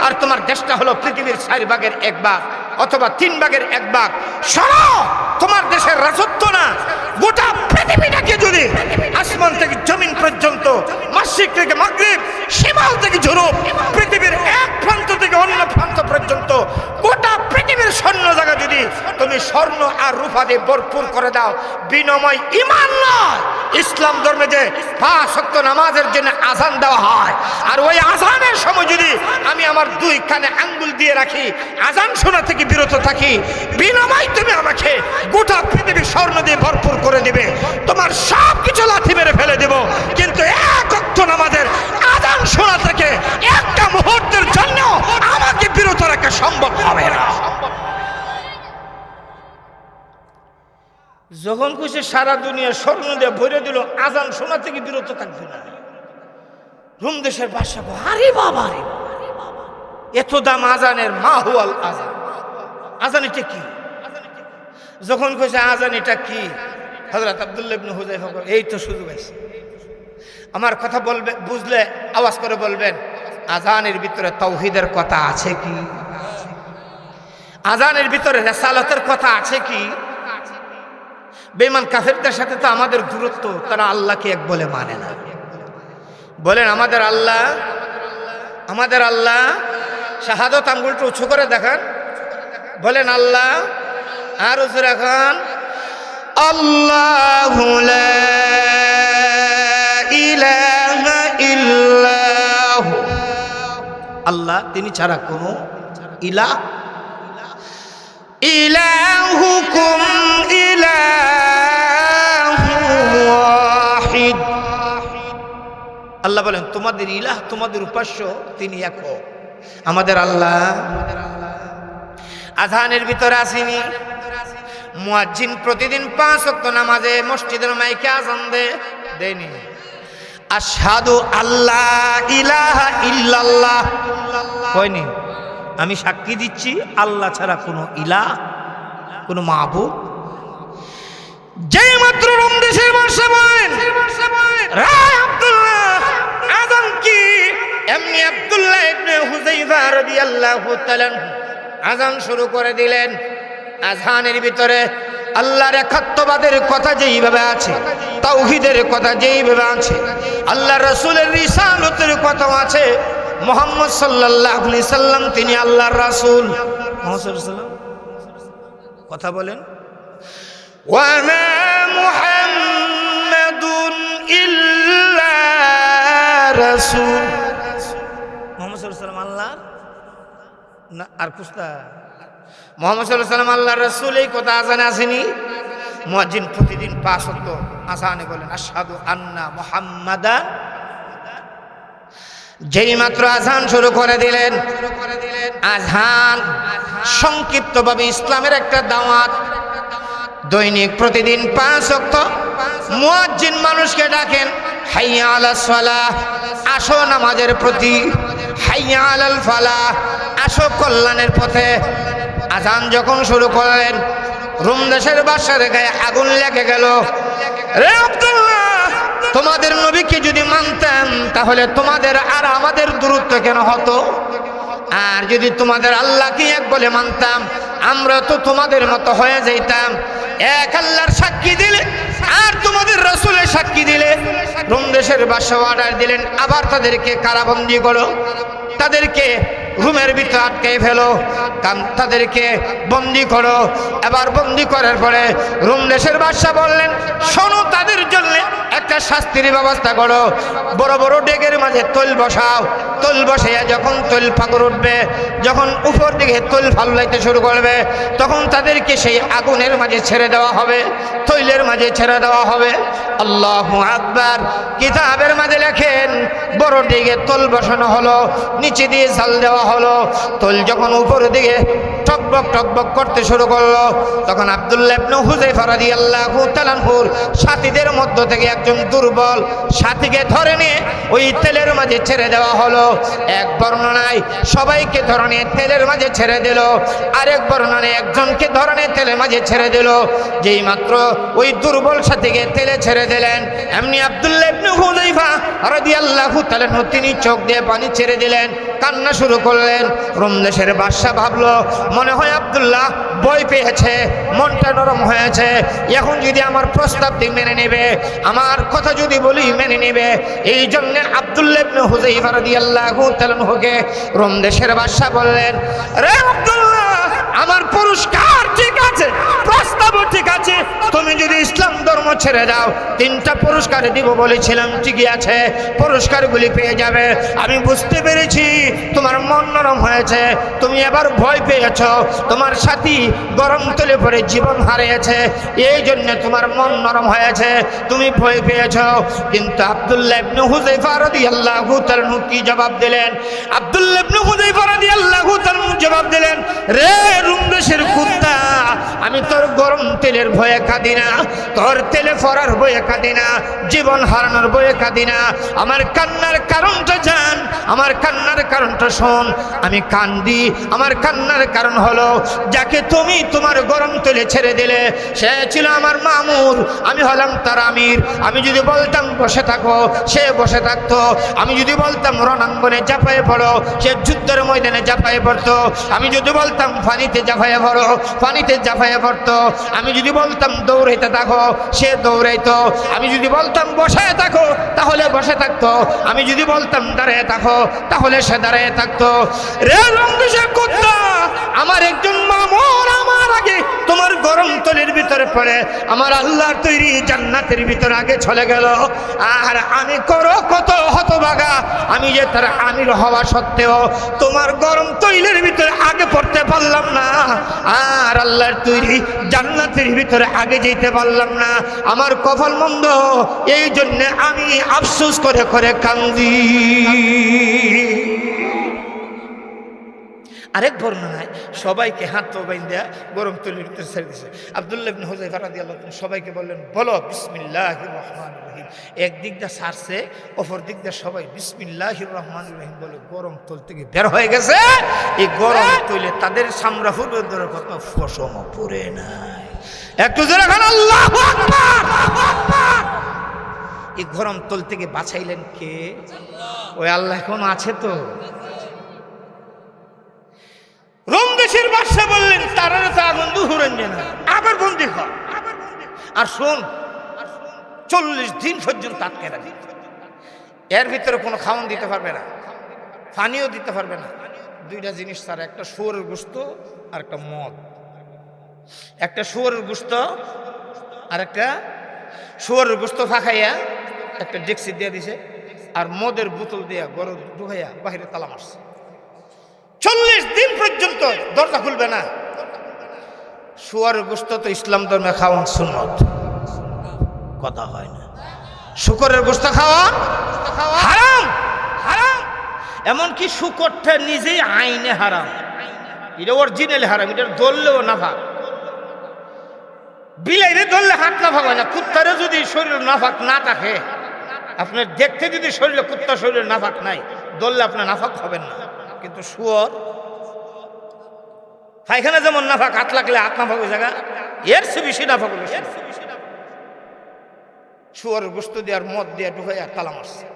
আর তোমার দেশটা হলো পৃথিবীর 4 ভাগের 1 ভাগ অথবা 3 ভাগের 1 ভাগ। শোনো, তোমার দেশের রাজত্ব না, গোটা পৃথিবীটাকে যদি আসমান থেকে জমিন পর্যন্ত, মাশরিক থেকে মাগরিব, শিমাল থেকে জুনুব, পৃথিবীর এক প্রান্ত থেকে অন্য প্রান্ত পর্যন্ত গোটা পৃথিবীর স্বর্ণ জায়গা যদি তুমি স্বর্ণ আর রূপা দিয়ে ভরপুর করে দাও, বিনিময় ঈমান নয়, ইসলাম ধর্মে যে 5 ওয়াক্ত নামাজের জন্য আযান দেওয়া হয়, আর ওই আযানের সময় যদি আমি আমার 2 কানে আঙ্গুল দিয়ে রাখি, আযান শোনা থেকে বিরত থাকি, বিনিময় তুমি আমাকে গোটা পৃথিবী স্বর্ণ দিয়ে ভরপুর করে দিবে, তোমার সব কিছু লাথি মেরে ফেলে দেব, কিন্তু 1 ওয়াক্ত নামাজের আযান শোনা থেকে একটা মুহূর্তের জন্য আমাকে বিরত রাখা সম্ভব হবে না। যখন খুশি সারা দুনিয়া স্বর্ণ দিয়ে ভরে দিল, আযান শোনা থেকে বিরত থাকবে না। রোম দেশের বাদশা, আরে বাবা রে, এত দাম আযানের, মাহুয়াল আযান, আযান এটা কি? যখন খুশি আযান এটা কি, হযরত আব্দুল্লাহ ইবনে হুযায়ফা, এই তো সুযোগ আছে, আমার কথা বলবে, বুঝলে আওয়াজ করে বলবেন, আযানের ভিতরে তাওহীদের কথা আছে কি? আযানের ভিতরে রিসালাতের কথা আছে কি? বেঈমান কাফেরদের সাথে তো আমাদের দূরত্ব, তারা আল্লাহকে এক বলে মানে না। বলেন আমাদের আল্লাহ, শাহাদত আঙ্গুলটা উঁচু করে দেখান, বলেন আল্লাহ, আর উঁচু রাখান, আল্লাহু লা ইলাহা ইল্লাহু, আল্লাহ তিনি ছাড়া কোনো ইলাহ, ইলাহুকুম ইলাহু ওয়াহিদ। আল্লাহ বলেন তোমাদের ইলাহ, তোমাদের উপাস্য তিনি এক। আমাদের আল্লাহ আযানের ভিতরে আসেনি। মুয়াজ্জিন প্রতিদিন 5 ওয়াক্ত নামাজে মসজিদের মাইকে আযান দেয়নি। আশহাদু আল্লাহ ইলাহা ইল্লাল্লাহ কয়নি? আমি সাক্ষী দিচ্ছি আল্লাহ ছাড়া কোনো ইলাহ, কোনো মাবুদ। যেই মাত্র রোম দেশের বাদশা বলেন রায় আব্দুল্লাহ আযান কি, এমনি আব্দুল্লাহ ইবনে হুযাইফা রাদিয়াল্লাহু তাআলা আযান শুরু করে দিলেন। আযানের ভিতরে আল্লাহর একাত্মবাদের কথা যেইভাবে আছে, তাওহীদের কথা যেইভাবে আছে, আল্লাহ রাসূলের রিসালাতের কথা আছে, মুহাম্মদ সাল্লাল্লাহু আলাইহি সাল্লাম তিনি আল্লাহর রাসূল। মুহাম্মদ সাল্লাল্লাহু আলাইহি সাল্লাম কথা বলেন, ওয়া মা মুহাম্মাদুন ইল্লা রাসূল। মুহাম্মদ সাল্লাল্লাহু আলাইহি সাল্লাম আল্লাহ না আর কুস্তা, মুহাম্মদ সাল্লাল্লাহু আলাইহি সাল্লাম আল্লাহর রাসূল। এই কথা আযানে আসেনি। মুয়াজ্জিন প্রতিদিন 5 ওয়াক্ত আযানে বলেন আশহাদু আন্না মুহাম্মাদান। যেই মাত্র আযান শুরু করে দিলেন, আযান সংক্ষিপ্তভাবে ইসলামের একটা দাওয়াত। দৈনিক প্রতিদিন 5 ওয়াক্ত মুয়াজ্জিন মানুষকে ডাকেন, হাইয়া আলাস সালাহ, আসো নামাজের প্রতি, হাইয়া আলাল ফালাহ, আসো কল্যাণের পথে। আযান যখন শুরু করলেন, রোম দেশের বাদশার গায়ে আগুন লেগে গেল। রে আব্দুল্লাহ, তোমাদের নবীকে যদি মানতাম তাহলে তোমাদের আর আমাদের দূরত্ব কেন হতো? আর যদি তোমাদের আল্লাহকে এক বলে মানতাম আমরা তো তোমাদের মতো হয়ে যাইতাম। এক আল্লাহর সাক্ষী দিলে আর তোমাদের রাসূলের সাক্ষী দিলে। রোম দেশের বাদশা অর্ডার দিলেন আবার তাদেরকে কারাবন্দী করো, তাদেরকে রুমের ভিতরে আটকে ফেলো, তাদেরকে বন্দি করো। এবার বন্দি করার পরে রোম দেশের বাদশা বললেন, শোনো, তাদের জন্য একটা শাস্তির ব্যবস্থা করো। বড় বড় ডেগের মাঝে তৈল বসাও, তৈল বসাইয়া যখন তৈল ফাঁকর উঠবে, যখন উপর দিকে তৈল ফালাইতে শুরু করবে, তখন তাদেরকে সেই আগুনের মাঝে ছেড়ে দেওয়া হবে, তৈলের মাঝে ছেড়ে দেওয়া হবে। আল্লাহু আকবার। কিতাবের মাঝে লেখেন, বড় ডেগে তৈল বসানো হলো, নিচে দিয়ে জাল দেওয়া হলো। তৈল যখন উপরের দিকে টকবক টকবক করতে শুরু করলো, তখন আব্দুল্লাহ ইবনে হুযাইফা রাদিয়াল্লাহু তাআলা আনহুর সাথীদের মধ্য থেকে একজন দুর্বল সাথীকে ধরে নিয়ে ওই তেলের মাঝে ছেড়ে দেওয়া হলো। এক বর্ণনায় সবাইকে ধরে নিয়ে তেলের মাঝে ছেড়ে দিল, আরেক বর্ণনায় একজনকে ধরে নিয়ে তেলের মাঝে ছেড়ে দিল। যেই মাত্র ওই দুর্বল সাথীকে তেলে ছেড়ে দিলেন, এমনি আব্দুল্লাহ ইবনে হুযাইফা রাদিয়াল্লাহু তাআলা আনহু তিনি চোখ দিয়ে পানি ছেড়ে দিলেন, কান্না শুরু করলেন। রোম দেশের বাদশা ভাবলো, মনে হয় আব্দুল্লাহ ভয় পেয়েছে, মনটা নরম হয়েছে, এখন যদি আমার প্রস্তাবটি মেনে নেবে, আমার কথা যদি বলি মেনে নেবে। এই জন্য আব্দুল্লাহ ইবনে হুযাইফা রাদিয়াল্লাহু তাআলা আনহুকে রোম দেশের বাদশা বললেন, রে আব্দুল্লাহ, আমার পুরস্কার ঠিক আছে, প্রস্তাবও ঠিক আছে, তুমি যদি ইসলাম ধর্ম ছেড়ে দাও 3টা পুরস্কার দিব বলেছিলাম, ঠিকই আছে, পুরস্কারগুলি পেয়ে যাবে। আমি বুঝতে পেরেছি তোমার মন নরম হয়েছে, তুমি এবার ভয় পেয়েছ, তোমার সাথী গরম তেলে পড়ে জীবন হারিয়েছে, এই জন্য তোমার মন নরম হয়েছে, তুমি ভয় পেয়েছ। কিন্তু আব্দুল্লাহ ইবনে হুযাইফা রাদিয়াল্লাহু তাআলা আনহু কি জবাব দিলেন? আব্দুল্লাহ ইবনে হুযাইফা রাদিয়াল্লাহু তাআলা আনহু জবাব দিলেন, রে রোম দেশের কুত্তা, আমি তোর গরম তেলের ভয়ে কাঁদি না, তোর তেলে পড়ার ভয়ে কাঁদি না, জীবন হারানোর ভয়ে কাঁদি না। আমার কান্নার কারণটা জান, আমার কান্নার কারণটা শোন। আমি কান্দি, আমার কান্নার কারণ হলো যাকে তুমি তোমার গরম তেলে ছেড়ে দিলে সে ছিল আমার মামুর, আমি হলাম তার আমির। আমি যদি বলতাম বসে থাকো, সে বসে থাকতো। আমি যদি বলতাম রণাঙ্গনে ঝাঁপায়ে পড়ো, সে যুদ্ধের ময়দানে ঝাঁপায়ে পড়তো। আমি যদি বলতাম পানিতে ঝাঁপায়ে পড়ো, পানিতে ঝাঁপায়ে পড়তো। আমি যদি বলতাম দৌড়াইতে থাকো, সে দৌড়াইতো। আমি যদি বলতাম বসে থাকো, তাহলে বসে থাকতো। আমি যদি বলতাম দাঁড়িয়ে থাকো, তাহলে সে দাঁড়িয়ে থাকতো। রে রংদেশের কুত্তা, আমার একজন মামুর আমার আগে তোমার গরম তলির ভিতরে পড়ে আমার আল্লাহর তৈরি জান্নাতের ভিতরে আগে চলে গেল। আর আমি করো কত হতভাগা, আমি যে তার আমির হওয়া সত্ত্বেও তোমার গরম তৈলের ভিতরে আগে পড়তে পারলাম না, আর আল্লাহর তৈরি জান্নাতের ভিতরে আগে যেতে পারলাম না। আমার কপাল মন্দ, এই জন্য আমি আফসোস করে করে কান্দি। আরেক বর্ণনায় সবাইকে হাত তো বাইন্দা গরম তৈলের ভিতরে ছেড়ে দিয়েছে। আব্দুল্লাহ ইবনে হুযায়ফা রাদিয়াল্লাহু আনহু সবাইকে বললেন, বলো বিসমিল্লাহির রহমানির রহিম। একদিক দিয়ে ছাড়ছে, অপর দিক দিয়ে সবাই বিসমিল্লাহির রহমানির রহিম বলে গরম তৈল থেকে বের হয়ে গেছে। এই গরম তৈলে তাদের সামরা ফুটে ধরে কত ফসম পড়ে নাই। একটু জোরে খান আল্লাহু আকবার। এই গরম তৈল থেকে বাঁচাইলেন কে? ওই আল্লাহ এখনো আছে তো। রোম দেশের বাদশা বললেন, তারা তো আগুন দুহুরেন না, আবার বন্দি কর। আর শোন, 40 দিন পর্যন্ত আটকে রাখি। এর ভিতরে কোনো খাওয়ান দিতে পারবে না, পানিও দিতে পারবে না। দুইটা জিনিস তার, একটা শুয়োরের গোশত আর একটা মদ। একটা শুয়োরের গোশত আর একটা শুয়োরের গোশত ফাঁকাইয়া একটা ডেক্সি দিয়ে দিছে, আর মদের বোতল দিয়া গরম ঢুকাইয়া বাহিরে তালা মারছে। 40 দিন পর্যন্ত দরজা খুলবে না। শুয়োরের গোশত তো ইসলাম ধর্মে খাওয়ান সুন্নত, কথা হয় না। শুকরের গোশত খাওয়া হারাম, হারাম। এমনকি শুকরটা নিজেই আইনে হারাম, এটা অরিজিনালি হারাম। এটা ধরলেও নাফাক। বিলাইরে ধরলে হাত নাফাক হয় না। কুত্তারে যদি শরীর নাফাক না থাকে, আপনার দেখতে যদি শরীরে কুত্তার শরীরে নাফাক নাই, ধরলে আপনার নাফাক হবেন না। কিন্তু শুয়োর পায়খানা যেমন নাফাক, হাত লাগলে হাত নাফাক হয়ে জায়গা, এর চেয়ে বেশি নাফাক হলো শুয়োরের গোশত দিয়ে আর মদ দিয়ে ঢুকাইয়া তালা মারছে।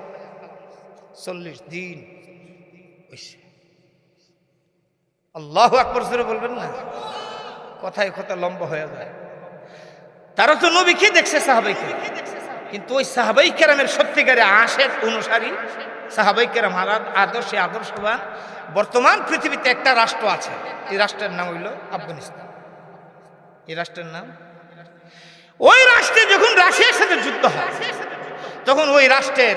40 দিন আল্লাহু আকবার জোরে বলবেন না, কথায় কথা লম্বা হয়ে যায়। তারা তো নবীকে দেখছে, সাহাবাইকে, কিন্তু ওই সাহাবাই কেরামের সত্যিকারে আশেক অনুসারী সাহাবাই কেরাম আদর্শে আদর্শবান। বর্তমান পৃথিবীতে একটা রাষ্ট্র আছে, এই রাষ্ট্রের নাম হইল আফগানিস্তান। এই রাষ্ট্রের নাম, ওই রাষ্ট্রে যখন রাশিয়ার সাথে যুদ্ধ হয়, তখন ওই রাষ্ট্রের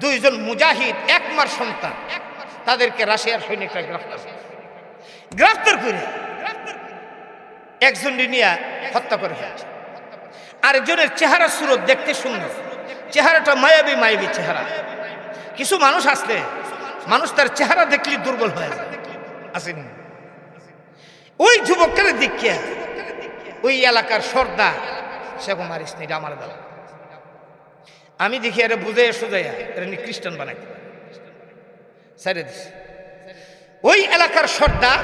2 জন মুজাহিদ, একমার সন্তান, তাদেরকে রাশিয়ার সৈনিকরা গ্রেফতার করে একজন নিয়ে হত্যা করে ফেলছে। আরেকজনের চেহারা সুরত দেখতে সুন্দর, চেহারাটা মায়াবী মায়াবী চেহারা। কিছু মানুষ আসলে মানুষ তার চেহারা দেখলে দুর্বল হয়ে যায়, আসেনি? ওই যুবকের দিকে ওই এলাকার সর্দার, সে মারিস নি, আমার দাদা। আমি দেখি আরে বুঝে সোজাইয়া এর খ্রিস্টান বানাইতে ছেড়ে দিস। ওই এলাকার সর্দার,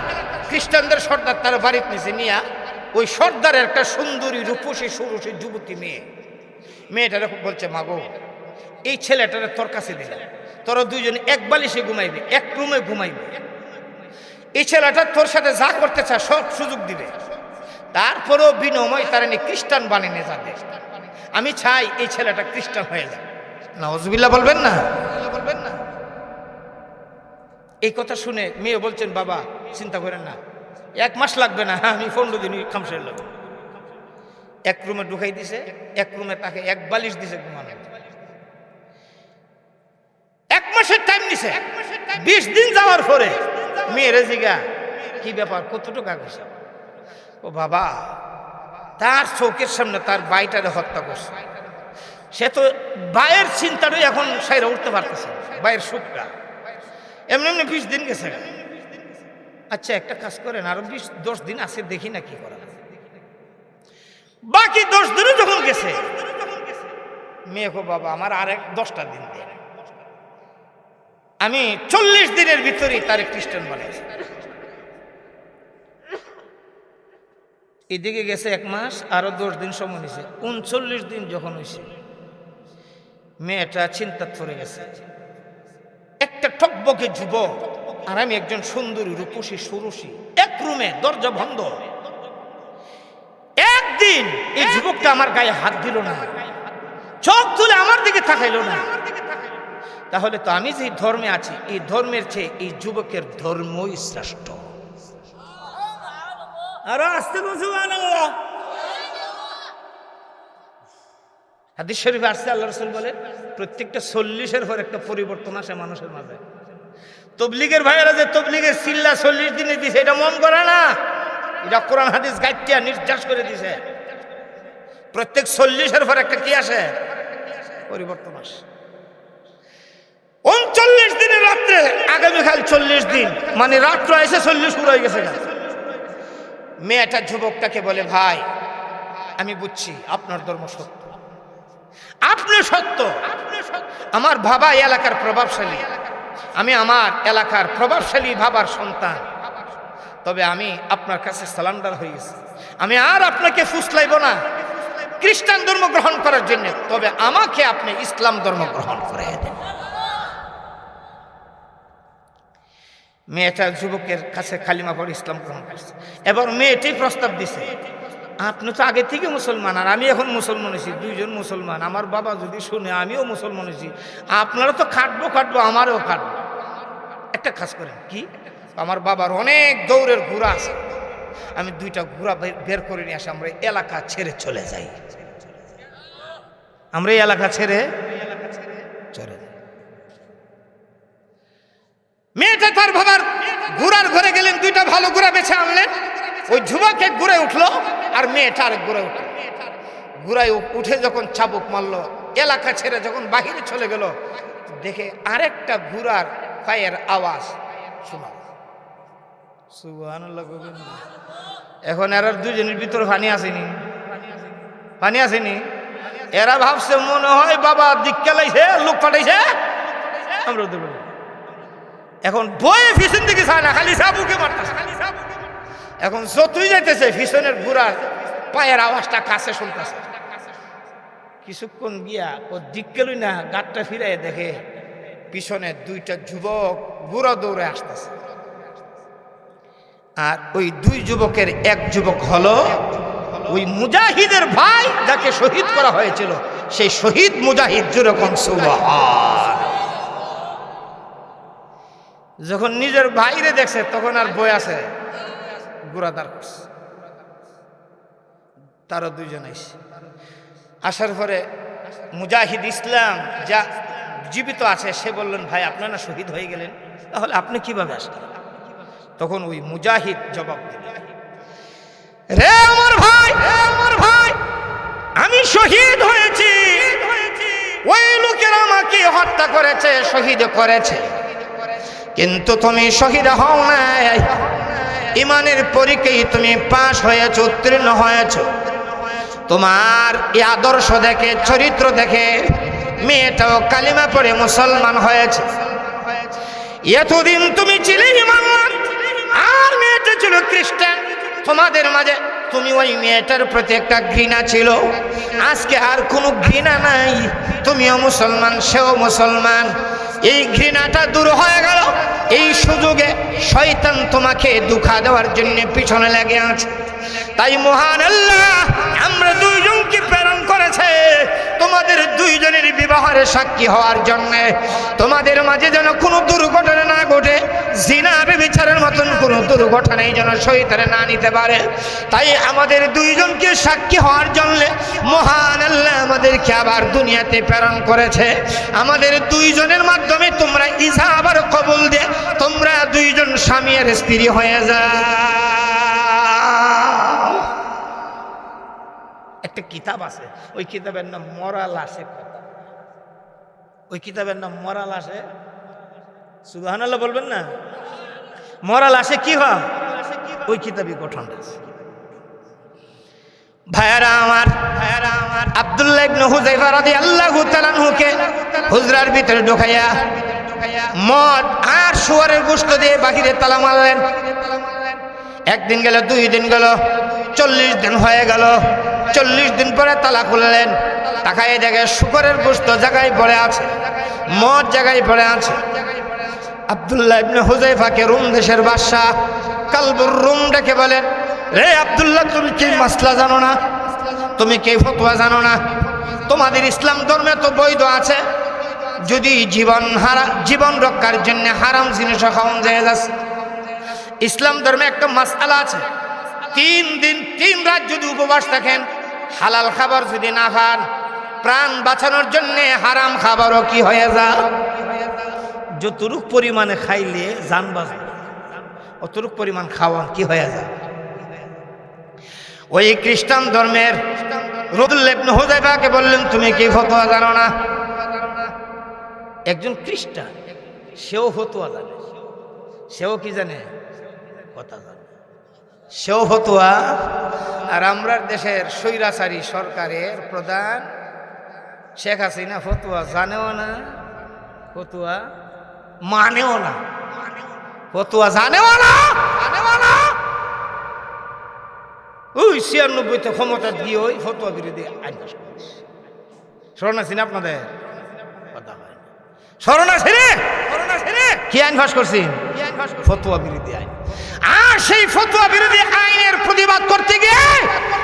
খ্রিস্টানদের সর্দার, তার বাড়িতে নিচে নিয়া ওই সর্দারের একটা সুন্দরী রূপসী সুরসী যুবতী মেয়েটারে বলছে, মাগো এই ছেলেটারে তোর কাছে দিলাম, তোরা 2 জন এক বালিশে ঘুমাইবে, এক রুমে ঘুমাইবে। এই ছেলেটা তোর সাথে যা করতে চায় সব সুযোগ দিবে, তারপরেও বিনিময় তারা নিয়ে খ্রিস্টান বানিয়ে যাবে। আমি চাই এই ছেলেটা খ্রিস্টান হয়ে যায়। নাউজুবিল্লাহ বলবেন না, বলবেন না। এই কথা শুনে মেয়ে বলছেন, বাবা চিন্তা করেন না, 1 মাস লাগবে না, আমি 15 দিন খামসের লাগবে। এক রুমে ঢুকাই দিছে, এক রুমে তাকে এক বালিশ দিছে ঘুমানো। 1 মাসের টাইম নিছে। 20 দিন যাওয়ার পরে মেয়েরে জিগা, কি ব্যাপার, কতটুকু আগেছে? ও বাবা, তার চোখের সামনে তার ভাইটারে হত্যা করছে। সে তো ভাইয়ের চিন্তাটাই এখন সাইরা উঠতে পারতেছে, ভাইয়ের সুখটা। এমনি এমনি 20 দিন গেছে। আচ্ছা একটা কাজ করেন, আরো 10 দিন আছে, দেখি না কি করা। বাকি 10 দিনও যখন গেছে, মেয়ে কো, বাবা আমার আরেক 10টা দিন দেন, আমি 40 দিনের ভিতরেই তার খ্রিস্টান বানাইছি। এদিকে গেছে 1 মাস, আরো 10 দিন সময় নিছে, 39 দিন যখন হয়েছে, মেয়েটা চিন্তা পড়ে গেছে। একটা টকবকে যুবক আর আমি একজন সুন্দরী রূপসী সুরসী, এক রুমে, দরজা বন্ধ। একদিন এই যুবকটা আমার গায়ে হাত দিল না, চোখ তুলে আমার দিকে তাকাইল না। তাহলে তো আমি যে ধর্মে আছি, এই ধর্মের চেয়ে এই যুবকের ধর্মই শ্রেষ্ঠ। আরো আসতে সুবহানাল্লাহ। হাদিস শরীফে আসছে আল্লাহ রাসূল বলেন প্রত্যেকটা 40-এর পর একটা পরিবর্তন আসে মানুষের মাঝে। তবলিগের ভাইয়েরা যে তবলিগের সিল্লা 40 দিনে দিছে এটা মন করে না, এটা কোরআন হাদিস গাইটিয়া নির্যাস করে দিছে। প্রত্যেক 40-এর পর একটা কি আসে? পরিবর্তন আসে। 39 দিনের রাত্রে আগামীকাল 40 দিন, মানে রাত্র এসে 40 পুরো হয়ে গেছে। মেয়েটা যুবকটাকে বলে ভাই আমি বুঝছি আপনার ধর্ম সত্য, আপনি সত্য, আমার বাবা এলাকার প্রভাবশালী, আমি আমার এলাকার প্রভাবশালী বাবার সন্তান, তবে আমি আপনার কাছে সালান্ডার হয়ে গেছি, আমি আর আপনাকে ফুসলাইব না খ্রিস্টান ধর্ম গ্রহণ করার জন্য, তবে আমাকে আপনি ইসলাম ধর্ম গ্রহণ করে দেন। মেয়েটা যুবকের কাছে কালিমা পড়ে ইসলাম গ্রহণ করছে। এবার মেয়েটি প্রস্তাব দিছে আপনি তো আগে থেকে মুসলমান আর আমি এখন মুসলমান হয়েছি, দুইজন মুসলমান, আমার বাবা যদি শুনে আমিও মুসলমান হয়েছি, আপনারা তো খাটবো আমারও খাটবো, একটা কাজ করেন কি, আমার বাবার অনেক দৌড়ের ঘোড়া আছে, আমি 2টা ঘোড়া বের করে নিয়ে আসি, আমরা এলাকা ছেড়ে চলে যাই, আমরা এই এলাকা ছেড়ে চলে যাই। মেয়েটা তার বাবার ঘোড়ার ঘরে গেলেন, 2টা ভালো ঘোড়া বেছে আনলেন, ওই যুবক এক ঘোড়ায় উঠলো আর মেয়েটা আরেক ঘোড়ায় উঠলো। ঘোড়ায় উঠে যখন চাবুক মারলো, এলাকা ছেড়ে যখন বাহিরে চলে গেল, দেখে আরেকটা ঘোড়ার পায়ের আওয়াজ শোনা। সুবহানাল্লাহ। এখন এরা দুজনের ভিতরে পানি আসেনি, পানি আসেনি, এরা ভাবছে মনে হয় বাবা দিক্কা লাইছে, লোক পাঠাইছে, আমরা দেব। এখন বয়ে পিছন দিকে চায় না, খালি চাবুকে মারতেছে। এখন যতই যাইতেছে পিছনের ঘোড়ার পায়ের আওয়াজটা কাছে শুনতেছে। কিছুক্ষণ গিয়া ও দিক গেলই না, গাঁটটা ফিরাই দেখে পিছনে 2টা যুবক ঘোড়া দৌড়ে আসতেছে। আর ওই 2 যুবকের এক যুবক হলো ওই মুজাহিদের ভাই যাকে শহীদ করা হয়েছিল, সেই শহীদ মুজাহিদ। যেরকম সুবহান। যখন নিজের ভাইরে দেখছে তখন আর বই আছে, ঘোড়া দাঁড় করছে, তারও 2জন আইছে। আসার পরে মুজাহিদ ইসলাম যা জীবিত আছে সে বললেন ভাই আপনার না শহীদ হয়ে গেলেন, তাহলে আপনি কিভাবে আসলেন? তখন ওই মুজাহিদ জবাব দিলেন, রে আমার ভাই, আমি শহীদ হয়েছি, ওই লোকেরা আমাকে হত্যা করেছে, শহীদ করেছে, কিন্তু তুমি শহীদ হও নাই, ইমানের পরীক্ষায় তুমি পাশ হয়েছ, উত্তীর্ণ হয়েছ। তোমার এই আদর্শ দেখে, চরিত্র দেখে মেয়েটাও কালিমা পড়ে মুসলমান হয়েছে। এতদিন তুমি ছিলে ইমানওয়ালা আর মেয়েটা ছিল খ্রিস্টান, তোমাদের মাঝে তুমি ওই মেয়েটার প্রতি একটা ঘৃণা ছিল, আজকে আর কোনো ঘৃণা নাই, তুমিও মুসলমান সেও মুসলমান, এই ঘৃণাটা দূর হয়ে গেল। এই সুযোগে শয়তান তোমাকে দুঃখা দেওয়ার জন্য পিছনে লেগে আছে। তাই মহান আল্লাহ আমরা 2জনকে প্রেরণ করেছে তোমাদের 2জনের বিবাহের সাক্ষী হওয়ার জন্য, তোমাদের মাঝে যেন কোনো দুর্ঘটনা না ঘটে, জিনা ব্যভিচারের মতন কোনো দুর্ঘটনাই যেন শয়তানে না নিতে পারে। তাই আমাদের 2জনকে সাক্ষী হওয়ার জন্য মহান আল্লাহ আমাদেরকে আবার দুনিয়াতে প্রেরণ করেছে। আমাদের 2জনের মাধ্যমে তোমরা ইসা আবার কবুল দিয়ে তোমরা 2জন স্বামী আর স্ত্রী হয়ে যাও। একটা কিতাব আছে, ওই কিতাবের নাম মরা লাশের কথা, ওই কিতাবের নাম মরা লাশে, সুবহানাল্লাহ বলবেন না, মরা লাশে কি হয়, ওই কিতাবই গঠন আছে। ভাইয়ারা আমার, আব্দুল্লাহ ইবনে হুযায়ফা রাদিয়াল্লাহু তাআলা আনহুকে হুজরার ভিতরে ঢোকাইয়া মদ আর শুয়ারের গোশত দিয়ে বাহিরে তালা মারলেন। 1 দিন গেল, 2 দিন গেল, 40 দিন হয়ে গেল। 40 দিন পরে তালা খুললেন, তাকায় দেখে শুকরের গোশত জায়গায় পড়ে আছে, মদ জায়গায় পড়ে আছে। আব্দুল্লাহ ইবনে হুযায়ফাকে রুম দেশের বাদশা কালবুর রুম ডেকে বলেন, রে আব্দুল্লাহ, তুমি কি মাসলা জানো না? তুমি কি ফতোয়া জানো না? তোমাদের ইসলাম ধর্মে তো বৈধ আছে, যদি জীবন রক্ষার জন্য হারাম জিনিস খাওয়ান যায় আছে। ইসলাম ধর্মে একটা মাসআলা আছে, 3 দিন 3 রাত যদি উপবাস থাকেন, হালাল খাবার যদি না খান, প্রাণ বাঁচানোর জন্য হারাম খাবারও কি হয়ে যায়? যতটুক পরিমাণে খাইলে জান বাঁচবে, অতটুক পরিমাণ খাওয়ান কি হয়ে যায়? ওই খ্রিস্টান ধর্মের রদুল্লাহ ইবনে হুযায়ফাকে বললেন, তুমি কি ফতোয়া জানো না? একজন খ্রিস্টান, সেও ফতোয়া জানে। সেও কি জানে? কথা জানে, সেও ফতোয়া। আর আমরা দেশের স্বৈরাচারী সরকারের প্রধান শেখ হাসিনা ফতোয়া জানেও না, ফতোয়া মানেও না, ফতোয়া জানেও না। ওই 96-তে ক্ষমতা দিয়ে ওই ফতোয়া বিরোধী আইন পাস করেছে। স্মরণ আছে না আপনাদের? কথা হয়, স্মরণ আছে রে? কি আইন পাস করছি? ফতোয়া বিরোধী আইন। আর সেই ফতোয়া বিরোধী আইনের প্রতিবাদ করতে গিয়ে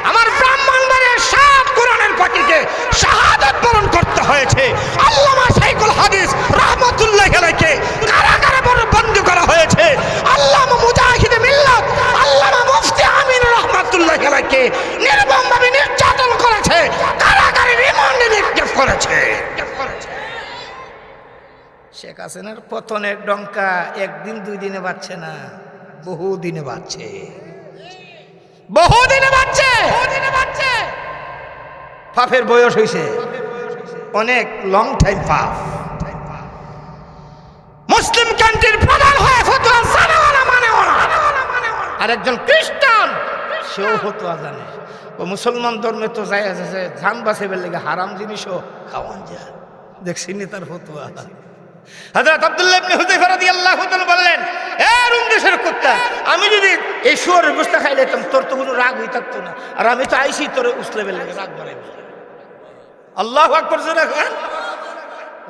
আমার ব্রাহ্মণবাড়িয়ার 7 কোরআনের পাখিকে শাহাদাত বরণ করতে হয়েছে। আল্লামা শাইখুল হাদিস রাহমাতুল্লাহি আলাইহি কারাগারে বন্দী করা হয়েছে। আল্লামা মুজাহিদ মিল্লাত আল্লামা মুফতি আমিন রাহমাতুল্লাহি আলাইহি নির্মমভাবে নির্যাতন করেছে, কারাগারে রিমান্ডে নিক্ষেপ করেছে। শেখ হাসিনার পতনের ডঙ্কা একদিন 2 দিনে বাজছে না, বহু দিনে বাজছে, বহু দিনে বাজছে। পাপের বয়স হয়েছে অনেক, লং টাইম পাপ। মুসলিম কান্ট্রির প্রধান হয়ে ফতোয়া জানেও না, মানেও না। আরেকজন খ্রিস্টান, সেও ফতোয়া জানে। ও মুসলমান ধর্মে তো যায় আছে জান বাঁচাইবার লেগে হারাম জিনিসও খাওয়ান যায়। দেখছি নি তার ফতোয়া। হযরত আব্দুল্লাহ ইবনে হুযায়ফা রাদিয়াল্লাহু তাআলা বললেন, এ রুম দেশের কুত্তা, আমি যদি এই শুয়োরের গোশত খাই লইতাম তোর তো কোনো রাগ হই থাকতো না, আর আমি তো আইসি তোর উসলেবের লেগে রাগ বাড়াই। আল্লাহু আকবার জোরে করেন।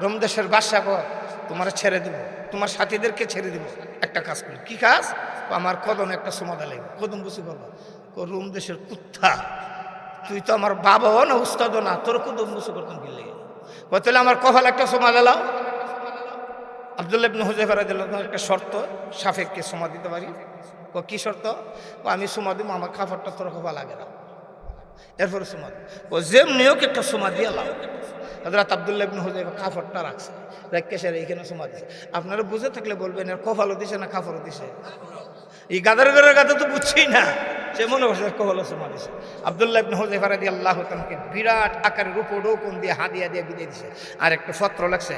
রুম দেশের বাদশা কয়, তোমার ছেড়ে দেব, তোমার সাথীদেরকে ছেড়ে দেব, একটা কাজ করি। কি কাজ? আমার কদম একটা সমাধা লাগবে। কদম বুঝি বলবো, রুম দেশের কুত্তা, তুই তো আমার বাবাও না, উস্তাদও না, তোর কদম বুঝি করতাম কি লেগে? তাহলে আমার কপাল একটা সমাধা লাও। আব্দুল্লাহ ইবনে হুযায়ফা রাদিয়াল্লাহু তাআলা একটা শর্ত সাপেক্ষে সমা দিতে পারি। কি শর্ত? আমি সমা দিব, আমার কাপড়টা তোর কপাল লাগে না, এরপরে সমা দিব। যেমনি হোক একটা সমা দিয়ে লাও। হযরত আব্দুল্লাহ ইবনে হুযায়ফা কাপড়টা রাখছে, রেখে সে এখানে সমা দিছে। আপনারা বুঝে থাকলে বলবেন এর কপালও দিছে না কাপড়ও দিছে। এই গাদার ঘরের গাদা তো বুঝছি না, সে মনে করছে কপালও সমা দিছে। আব্দুল্লাহ ইবনে হুযায়ফা রাদিয়াল্লাহু তাআলাকে বিরাট আকারের উপঢৌকন দিয়ে হাদিয়া দিয়ে বিদায় দিছে। আর একটা পত্র লাগছে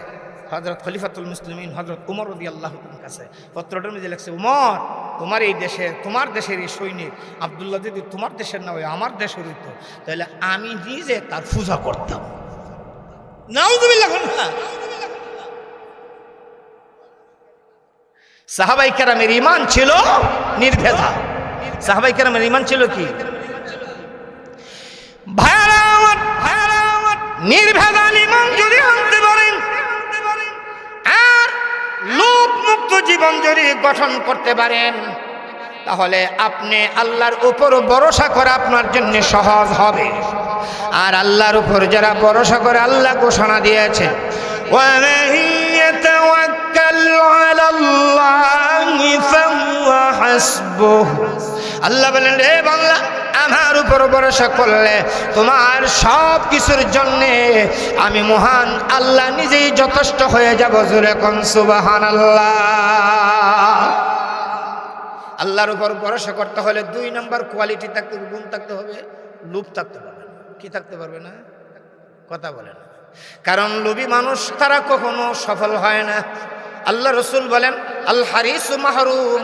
হযরত খলিফাতুল মুসলিমিন হযরত উমর রাদিয়াল্লাহু তাআলার কাছে। পত্রটার মধ্যে লেখছে, উমর, তোমার এই দেশে, তোমার দেশের এই সৈনিক আব্দুল্লাহ যদি তোমার দেশের না হয় আমার দেশের হইতো, তাহলে আমি নিজে তার পূজা করতাম। নাউযুবিল্লাহ। সাহাবায়ে কেরামের ঈমান ছিল নির্ভেজাল। সাহাবায়ে কেরামের ঈমান ছিল কি? ভাইরা আমার, নির্ভেজাল ঈমান যদি আনতে পারেন আর লোভ মুক্ত জীবন যদি গঠন করতে পারেন, তাহলে আপনি আল্লাহর উপর ভরসা করা আপনার জন্য সহজ হবে। আর আল্লাহর উপর যারা ভরসা করে, আল্লাহ ঘোষণা দিয়েছে, وَمَن يَتَوَكَّلْ عَلَى اللَّهِ فَهُوَ حَسْبُهُ। আল্লাহ বলেন, রে বান্দা, আমার উপর ভরসা করলে তোমার সব কিছুর জন্যে আমি মহান আল্লাহ নিজেই যথেষ্ট হয়ে যাব। জোরে কোন সুবহানাল্লাহ। আল্লাহর উপর ভরসা করতে হলে 2 নাম্বার কোয়ালিটি থাকতে হবে, গুণ থাকতে হবে, লোভ থাকতে পারবে না। কি থাকতে পারবে না? কথা বলেন। কারণ লোভী মানুষ তারা কখনো সফল হয় না। আল্লাহ রসুল বলেন, আল হারিসু মাহরুম।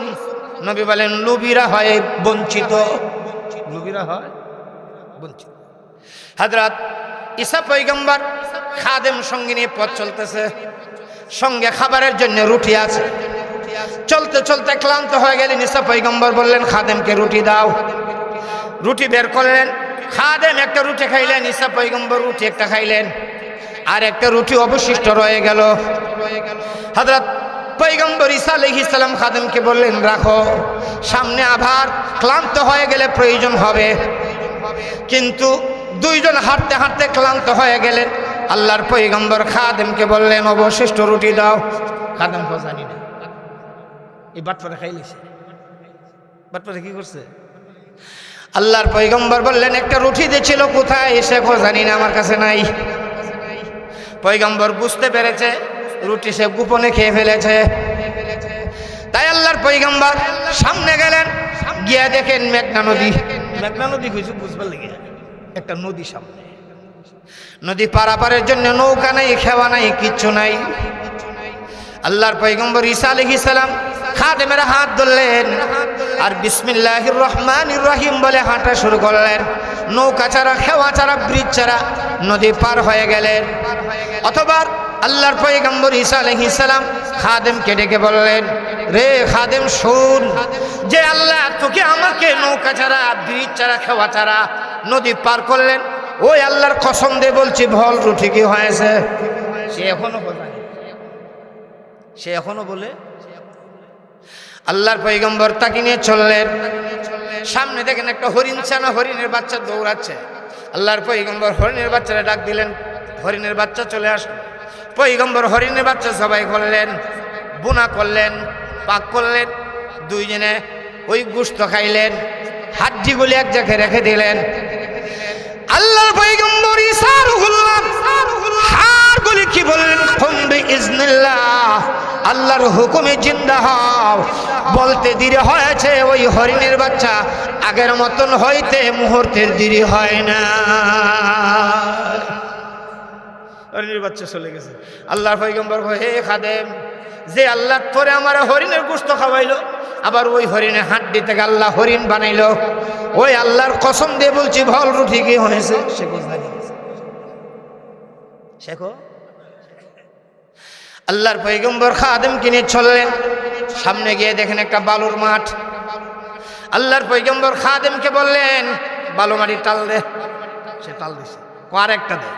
নবী বলেন, লোভীরা হয় বঞ্চিত, লোভীরা হয় বঞ্চিত। হযরত ঈসা পয়গম্বর খাদেম সঙ্গে নিয়ে পথ চলতেছে, সঙ্গে খাবারের জন্য রুটি আছে। চলতে চলতে ক্লান্ত হয়ে গেলেন। ঈসা পয়গম্বর বললেন, খাদেমকে রুটি দাও। রুটি বের করলেন, খাদেম একটা রুটি খাইলেন, ঈসা পয়গম্বর রুটি একটা খাইলেন, আর একটা রুটি অবশিষ্ট রয়ে গেল। হযরত পয়গম্বর ঈসা আলাইহিস সালাম খাদেমকে বললেন, রাখো, সামনে আবার ক্লান্ত হয়ে গেলে প্রয়োজন হবে। কিন্তু 2 জন হাঁটতে হাঁটতে ক্লান্ত হয়ে গেলেন। আল্লাহর পয়গম্বর খাদেমকে বললেন, অবশিষ্ট রুটি দাও। খাদেম তো জানি না, এই বাটপারে খাইলিছে। বাটপারে কি করছে? আল্লাহর পয়গম্বর বললেন, একটা রুটি দিয়েছিল কোথায়? শেখো জানি না, আমার কাছে নাই। পয়গম্বর বুঝতে পেরেছে রুটি সে গোপনে খেয়ে ফেলেছে। তাই আল্লাহর পয়গম্বর সামনে গেলেন, গিয়া দেখেন মেঘনা নদী। মেঘনা নদী হয়েছে বুঝবার লেগে একটা নদী সামনে। নদী পারাপারের জন্য নৌকা নাই, খেওয়া নাই, কিচ্ছু নাই। আল্লাহর পয়গম্বর ঈসা আলাইহিস সালাম খাদেমের হাত ধরলেন আর বিসমিল্লাহির রহমানির রহিম বলে হাঁটা শুরু করলেন। নৌকা ছাড়া, খেওয়া ছাড়া, ব্রিজ ছাড়া নদী পার হয়ে গেলেন। অথবা আল্লাহর পয়গম্বর ঈসা আলাইহিস সালাম খাদেমকে ডেকে বললেন, রে খাদেম শুন, যে আল্লাহ তোকে আমাকে নৌকা ছাড়া, ব্রিজ ছাড়া, খেওয়া ছাড়া নদী পার করলেন, ওই আল্লাহর কসম দিয়ে বলছি ভল রুটি কি হয়েছে? সে এখনো বলে। আল্লাহর পয়গম্বর তাকে নিয়ে চললেন। সামনে দেখেন একটা হরিণ ছানা, হরিণের বাচ্চা দৌড়াচ্ছে। আল্লাহর পয়গম্বর হরিণের বাচ্চারা ডাক দিলেন, হরিণের বাচ্চা চলে আসলো। পয়গম্বর হরিণের বাচ্চা সবাই করলেন, বোনা করলেন, পাক করলেন। দুইজনে ওই গোশত খাইলেন, হাড্ডিগুলি এক জায়গায় রেখে দিলেন। আল্লাহর পয়গম্বর ঈসা রুহুল্লাহ হাড়গুলি কি বললেন? কুম বিইজনিল্লাহ, আল্লাহর হুকুমে জিন্দা হও। বলতে দেরি হয়েছে, ওই হরিণের বাচ্চা আগের মতন হইতে মুহূর্তের দেরি হয় না। হরিণের বাচ্চা চলে গেছে। আল্লাহর পয়গম্বর কয়, হে খাদেম, যে আল্লাহ তোরে আমার হরিণের গোশত খাওয়াইলো, আবার ওই হরিণের হাড্ডি থেকে আল্লাহ হরিণ বানাইলো, ওই আল্লাহর কসম দিয়ে বলছি ভল রুটি কি হয়েছে? শেখো। আল্লাহর পয়গম্বর খাদেমকে নিয়ে চললেন। সামনে গিয়ে দেখেন একটা বালুর মাঠ। আল্লাহর পয়গম্বর খাদেমকে বললেন, বালু মাটি টাল দে। সে টাল দিছে। আরেকটা দে,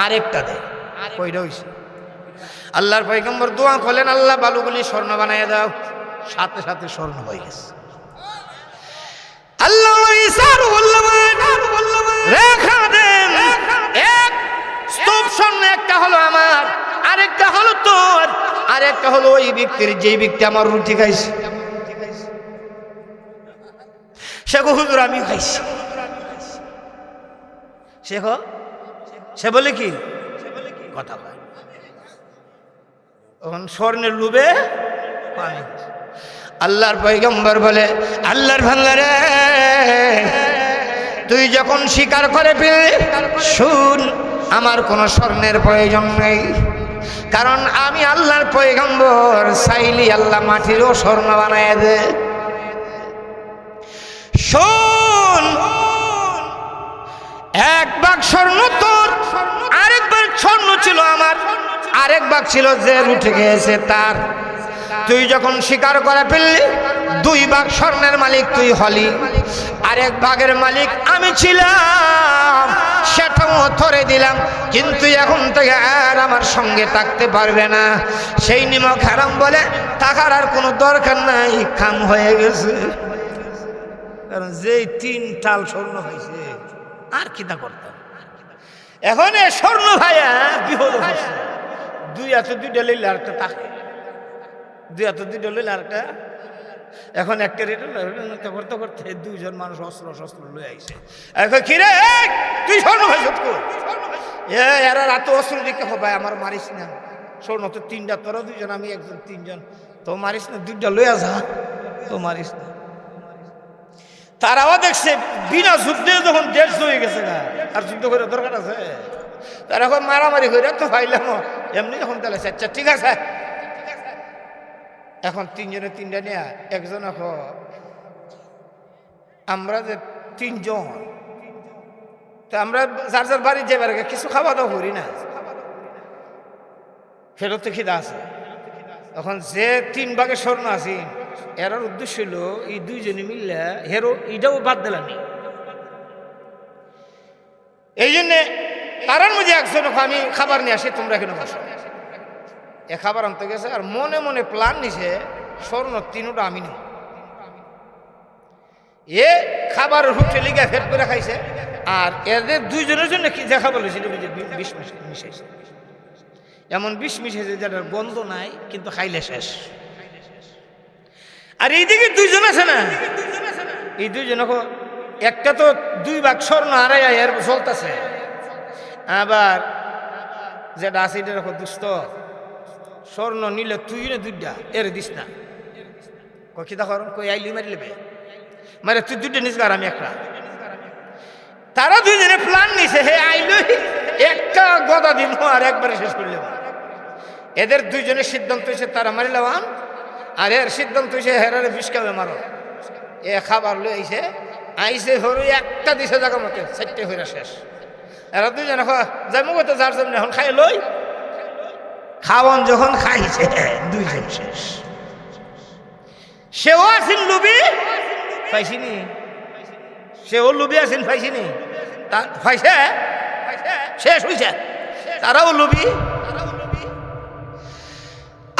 আরেকটা দে। কইটা হইছে। আল্লাহর পয়গম্বর দোয়া করলেন, আল্লাহ বালুগুলি স্বর্ণ বানাইয়া দাও। সাথে সাথে স্বর্ণ হয়ে গেছে। আল্লাহ এক স্তূপ স্বর্ণ, একটা হলো আমার, আরেকটা হলো তোর, আরেকটা হলো ওই ব্যক্তির, যেই ব্যক্তি আমার রুটি খাইছে। সে হুজুর আমি খাইছি। সে বলে কি কথা বলে, তখন স্বর্ণের লোভে পানি। আল্লাহর পয়গম্বর বলে, আল্লাহর ভান্ডারে তুই যখন স্বীকার করে ফেললি, শুন, আমার কোনো স্বর্ণের প্রয়োজন নেই, কারণ আমি আল্লাহর পয়গম্বর, চাইলি আল্লাহ মাটিরও স্বর্ণ বানায় দে। শোন, এক ভাগ স্বর্ণ তোর, আরেক ভাগ স্বর্ণ ছিল আমার, আরেক ভাগ ছিল যে রুটি খেয়েছে তার। তুই যখন স্বীকার করে ফেললি, দুই ভাগ স্বর্ণের মালিক তুই হলি, আরেক ভাগের মালিক আমি ছিলাম, সেটাও ধরে দিলাম। কিন্তু এখন থেকে আর আমার সঙ্গে থাকতে পারবে না। সেই নিমক হারাম বলে থাকার আর কোনো দরকার নাই, কাম হয়ে গেছে। কারণ যেই 3 টাল স্বর্ণ হয়েছে, আর কি তা করতাম। এখন এ স্বর্ণ ভাইয়া বিপদ হচ্ছে। 2 হাতে 2টা লইলে আরেকটা থাকে, 2 হাতে 2টা লইলে আরেকটা। এখন একটা রেট করতে করতে 2জন মানুষ অস্ত্র শস্ত্র লয়ে আইছে। এখন কি রে, তুই স্বর্ণ ভাই সত্য এরা রাত অস্ত্র দিকে ভাই আমার মারিস না, স্বর্ণ তো 3টা, তোরা 2জন, আমি একজন, 3জন, তো মারিস না, 2টা লইয়া যা, তো মারিস না। তারাও দেখছে বিনা যুদ্ধে যখন দেশ হয়ে গেছে না, আর যুদ্ধ করে দরকার আছে, তারা এখন মারামারি করে তো ভাইলাম এমনি। এখন তাহলে আচ্ছা ঠিক আছে, এখন 3জনে 3টা নেয়া, একজন এখন আমরা যে 3জন, তো আমরা যার যার বাড়ি যাবার কিছু খাওয়া দাওয়া করি না, ফেরত তো খিদা আছে। এখন যে 3 ভাগে স্বর্ণ আছে, এর উদ্দেশ্য হলো এই 2জনে মিললে হেরো এটাও বাদ দিলাম। এই জন্যে তারার মধ্যে একজন আমি খাবার নিয়ে আসি, তোমরা এখানে বসো। এ খাবার আনতে গেছে আর মনে মনে প্ল্যান নিছে, স্বর্ণ 3টা আমি নেব। এ খাবার হুটে লিগা ফেট করে খাইছে, আর এদের 2জনের জন্য কি দেখা বলে সেটা বিষ মিশাইছে। এমন বিষ মিশাইছে যেটার গন্ধ নাই, কিন্তু খাইলে শেষ। আর এইদিকে 2জন আছে না, এই 2জন একটা তো 2 ভাগ স্বর্ণ হারাইয়া এর চলতেছে, আবার যেটা আছে এটা রাখো দুস্থ, স্বর্ণ নিলে তুই না 2টা এর দিস না, কি দেখো কই আইলি মারি লেবে, মানে তুই 2টা নিস আর আমি একটা। তারা 2 জনে প্ল্যান নিছে, হে আইলই একটা গদা দিন আর একবারে শেষ করলে। এদের 2 জনের সিদ্ধান্ত হয়েছে তারা মারি লাম, আর এর সিদ্ধান্ত হয়েছে হেরারে বিষ খাবে মারো। এ খাবার লই আইসে হরু একটা দিছে জায়গা মতে 4টে হইরা শেষ। এরা 2 জনে যাই মুখ তো যার জন্য এখন খাই লই, খাওয়ান যখন খাইছে 2 জন শেষ। সেও আসেন লুবি পাইছিনি, সেও লুবি আসেন পাইছিনি, পাইছে শেষ হইছে, তারাও লুবি।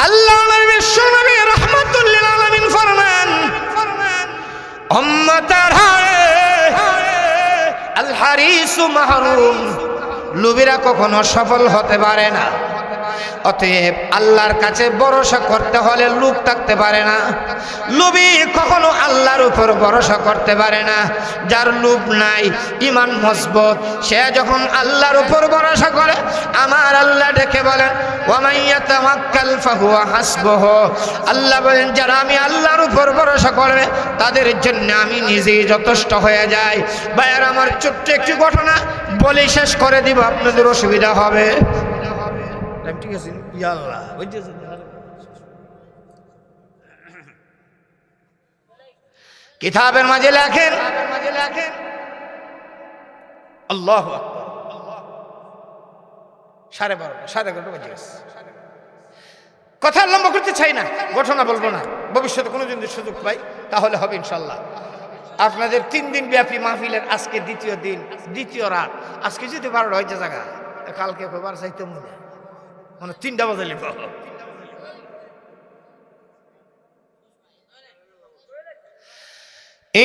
আল্লাহ বিশ্বনবী রাহমাতুল লিল আলামিন ফরমান, উম্মতার আল হারিসু মাহরুম, লুবিরা কখনো সফল হতে পারে না। অতএব আল্লাহর কাছে ভরসা করতে হলে লোভ থাকতে পারে না। লোভী কখনো আল্লাহর উপর ভরসা করতে পারে না। যার লোভ নাই, ঈমান মজবুত, সে যখন আল্লাহর উপর ভরসা করে, আমার আল্লাহ ডেকে বলেন ওয়া মান ইয়াতাওয়াক্কাল ফাহুয়া হাসবুহু, আল্লাহ বলেন যারা আমি আল্লাহর উপর ভরসা করবে তাদের জন্য আমি নিজেই যথেষ্ট হয়ে যাই। ভাইয়ার আমার ছোট্ট একটি ঘটনা বলে শেষ করে দিব, আপনাদের অসুবিধা হবে। ঠিক আছে, আল্লাহ কিতাবের মাঝে লেখেন, আল্লাহু আকবার, 12:30 11:30 বাজে গেছে। কথা লম্বা করতে চাই না, ঘটনা বলবো না, ভবিষ্যতে কোনো দিন সুযোগ পাই তাহলে হবে ইনশাল্লাহ। আপনাদের 3 দিন ব্যাপী মাহফিলের আজকে দ্বিতীয় দিন, দ্বিতীয় রাত। আজকে যদি 12টা হয়েছে জায়গা, কালকে কবার চাইতে মনে মানে 3টা বাজালে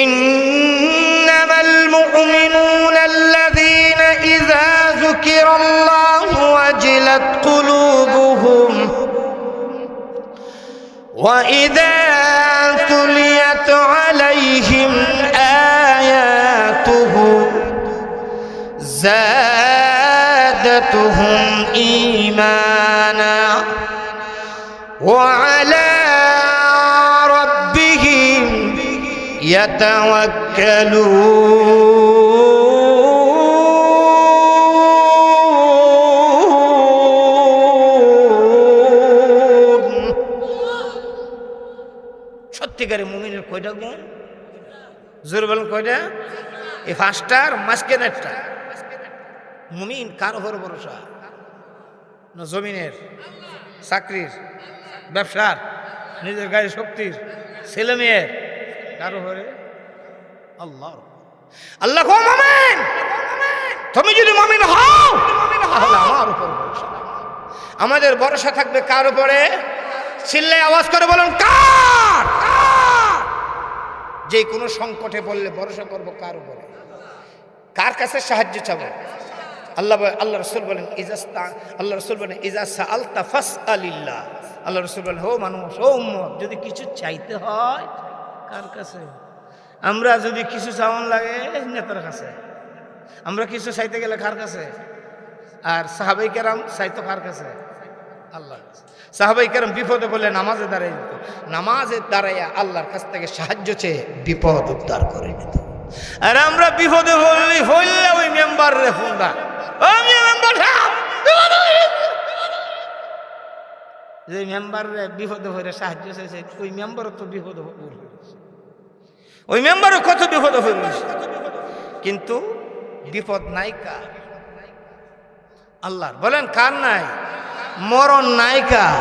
ইন্নামাল মুমিনুনা আল্লাযীনা ইযা যুকিরাল্লাহু ওয়াজিলাত কুলুবুহুম ওয়া ইযা তুলিয়াত আলাইহিম আয়াতুহু زادتهم إيمانا وعلى ربهم يتوكلون। সত্যিকারে মুমিনের কয়টা গুণ? জোরে বলেন কয়টা? এই 5টার মাঝখানেরটা। মুমিন কার উপর ভরসা? না জমিনের, চাকরির, ব্যবসার, নিজের গায়ে শক্তির, ছেলে মেয়ের, কার উপরে? আল্লাহর। আল্লাহ কো মুমিন, তুমি যদি মুমিন হও তাহলে আমার উপর ভরসা। আমাদের ভরসা থাকবে কার উপরে? চিল্লায় আওয়াজ করে বলুন কার? যে কোনো সংকটে বললে ভরসা করব কার উপরে? কার কাছে সাহায্য চাবো? আল্লাহ রসুল বলেন ইজা সাআলতা ফাসআলিল্লাহ। আল্লাহ রসুল বলেন হো মানুষ, ও উম্মত, যদি কিছু চাইতে হয় কার কাছে? আমরা যদি কিছু চাওয়ান লাগে নেতার কাছে, আমরা কিছু চাইতে গেলে কার কাছে? আর সাহাবাই কেরাম চাইতো কার কাছে? আল্লাহর কাছে। সাহাবাই কেরাম বিপদে বলে নামাজে দাঁড়াই দিত, নামাজে দাঁড়াইয়া আল্লাহর কাছ থেকে সাহায্য চেয়ে বিপদ উদ্ধার করে নিত। আর আমরা বিপদে বললি হইলে ওই মেম্বার রে ফোন দা, যে মেম্বার বিপদে হয়ে সাহায্য চাইছে, ওই মেম্বারও তো বিপদ, ওই মেম্বারও কত বিপদ হয়ে রয়েছে, কিন্তু বিপদ নাই কার? আল্লাহর। বলেন কার নাই? মরণ নাই কার?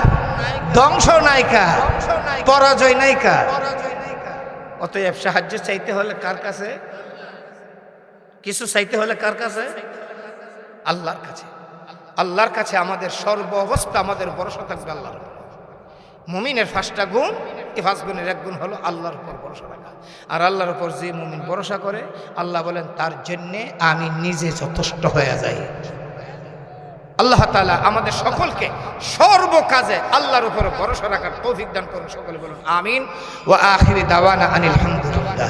ধ্বংস নাই কার? পরাজয় নাই কার? অতএব সাহায্য চাইতে হলে কার কাছে? কিছু চাইতে হলে কার কাছে? আল্লাহর কাছে। আল্লাহর কাছে আমাদের সর্ব অবস্থা, আমাদের ভরসা থাকবে আল্লাহর উপর। মুমিনের 5টা গুণ, এই 5 গুণের 1 গুণ হলো আল্লাহর উপর ভরসা রাখা। আর আল্লাহর উপর যে মুমিন ভরসা করে, আল্লাহ বলেন তার জন্যে আমি নিজে যথেষ্ট হয়ে যাই। আল্লাহ তাআলা আমাদের সকলকে সর্ব কাজে আল্লাহর উপর ভরসা রাখার তৌফিক দান করুন। সকলে বলুন আমিন। ওয়া আখিরি দাওয়ানা আনিল হামদুলিল্লাহ।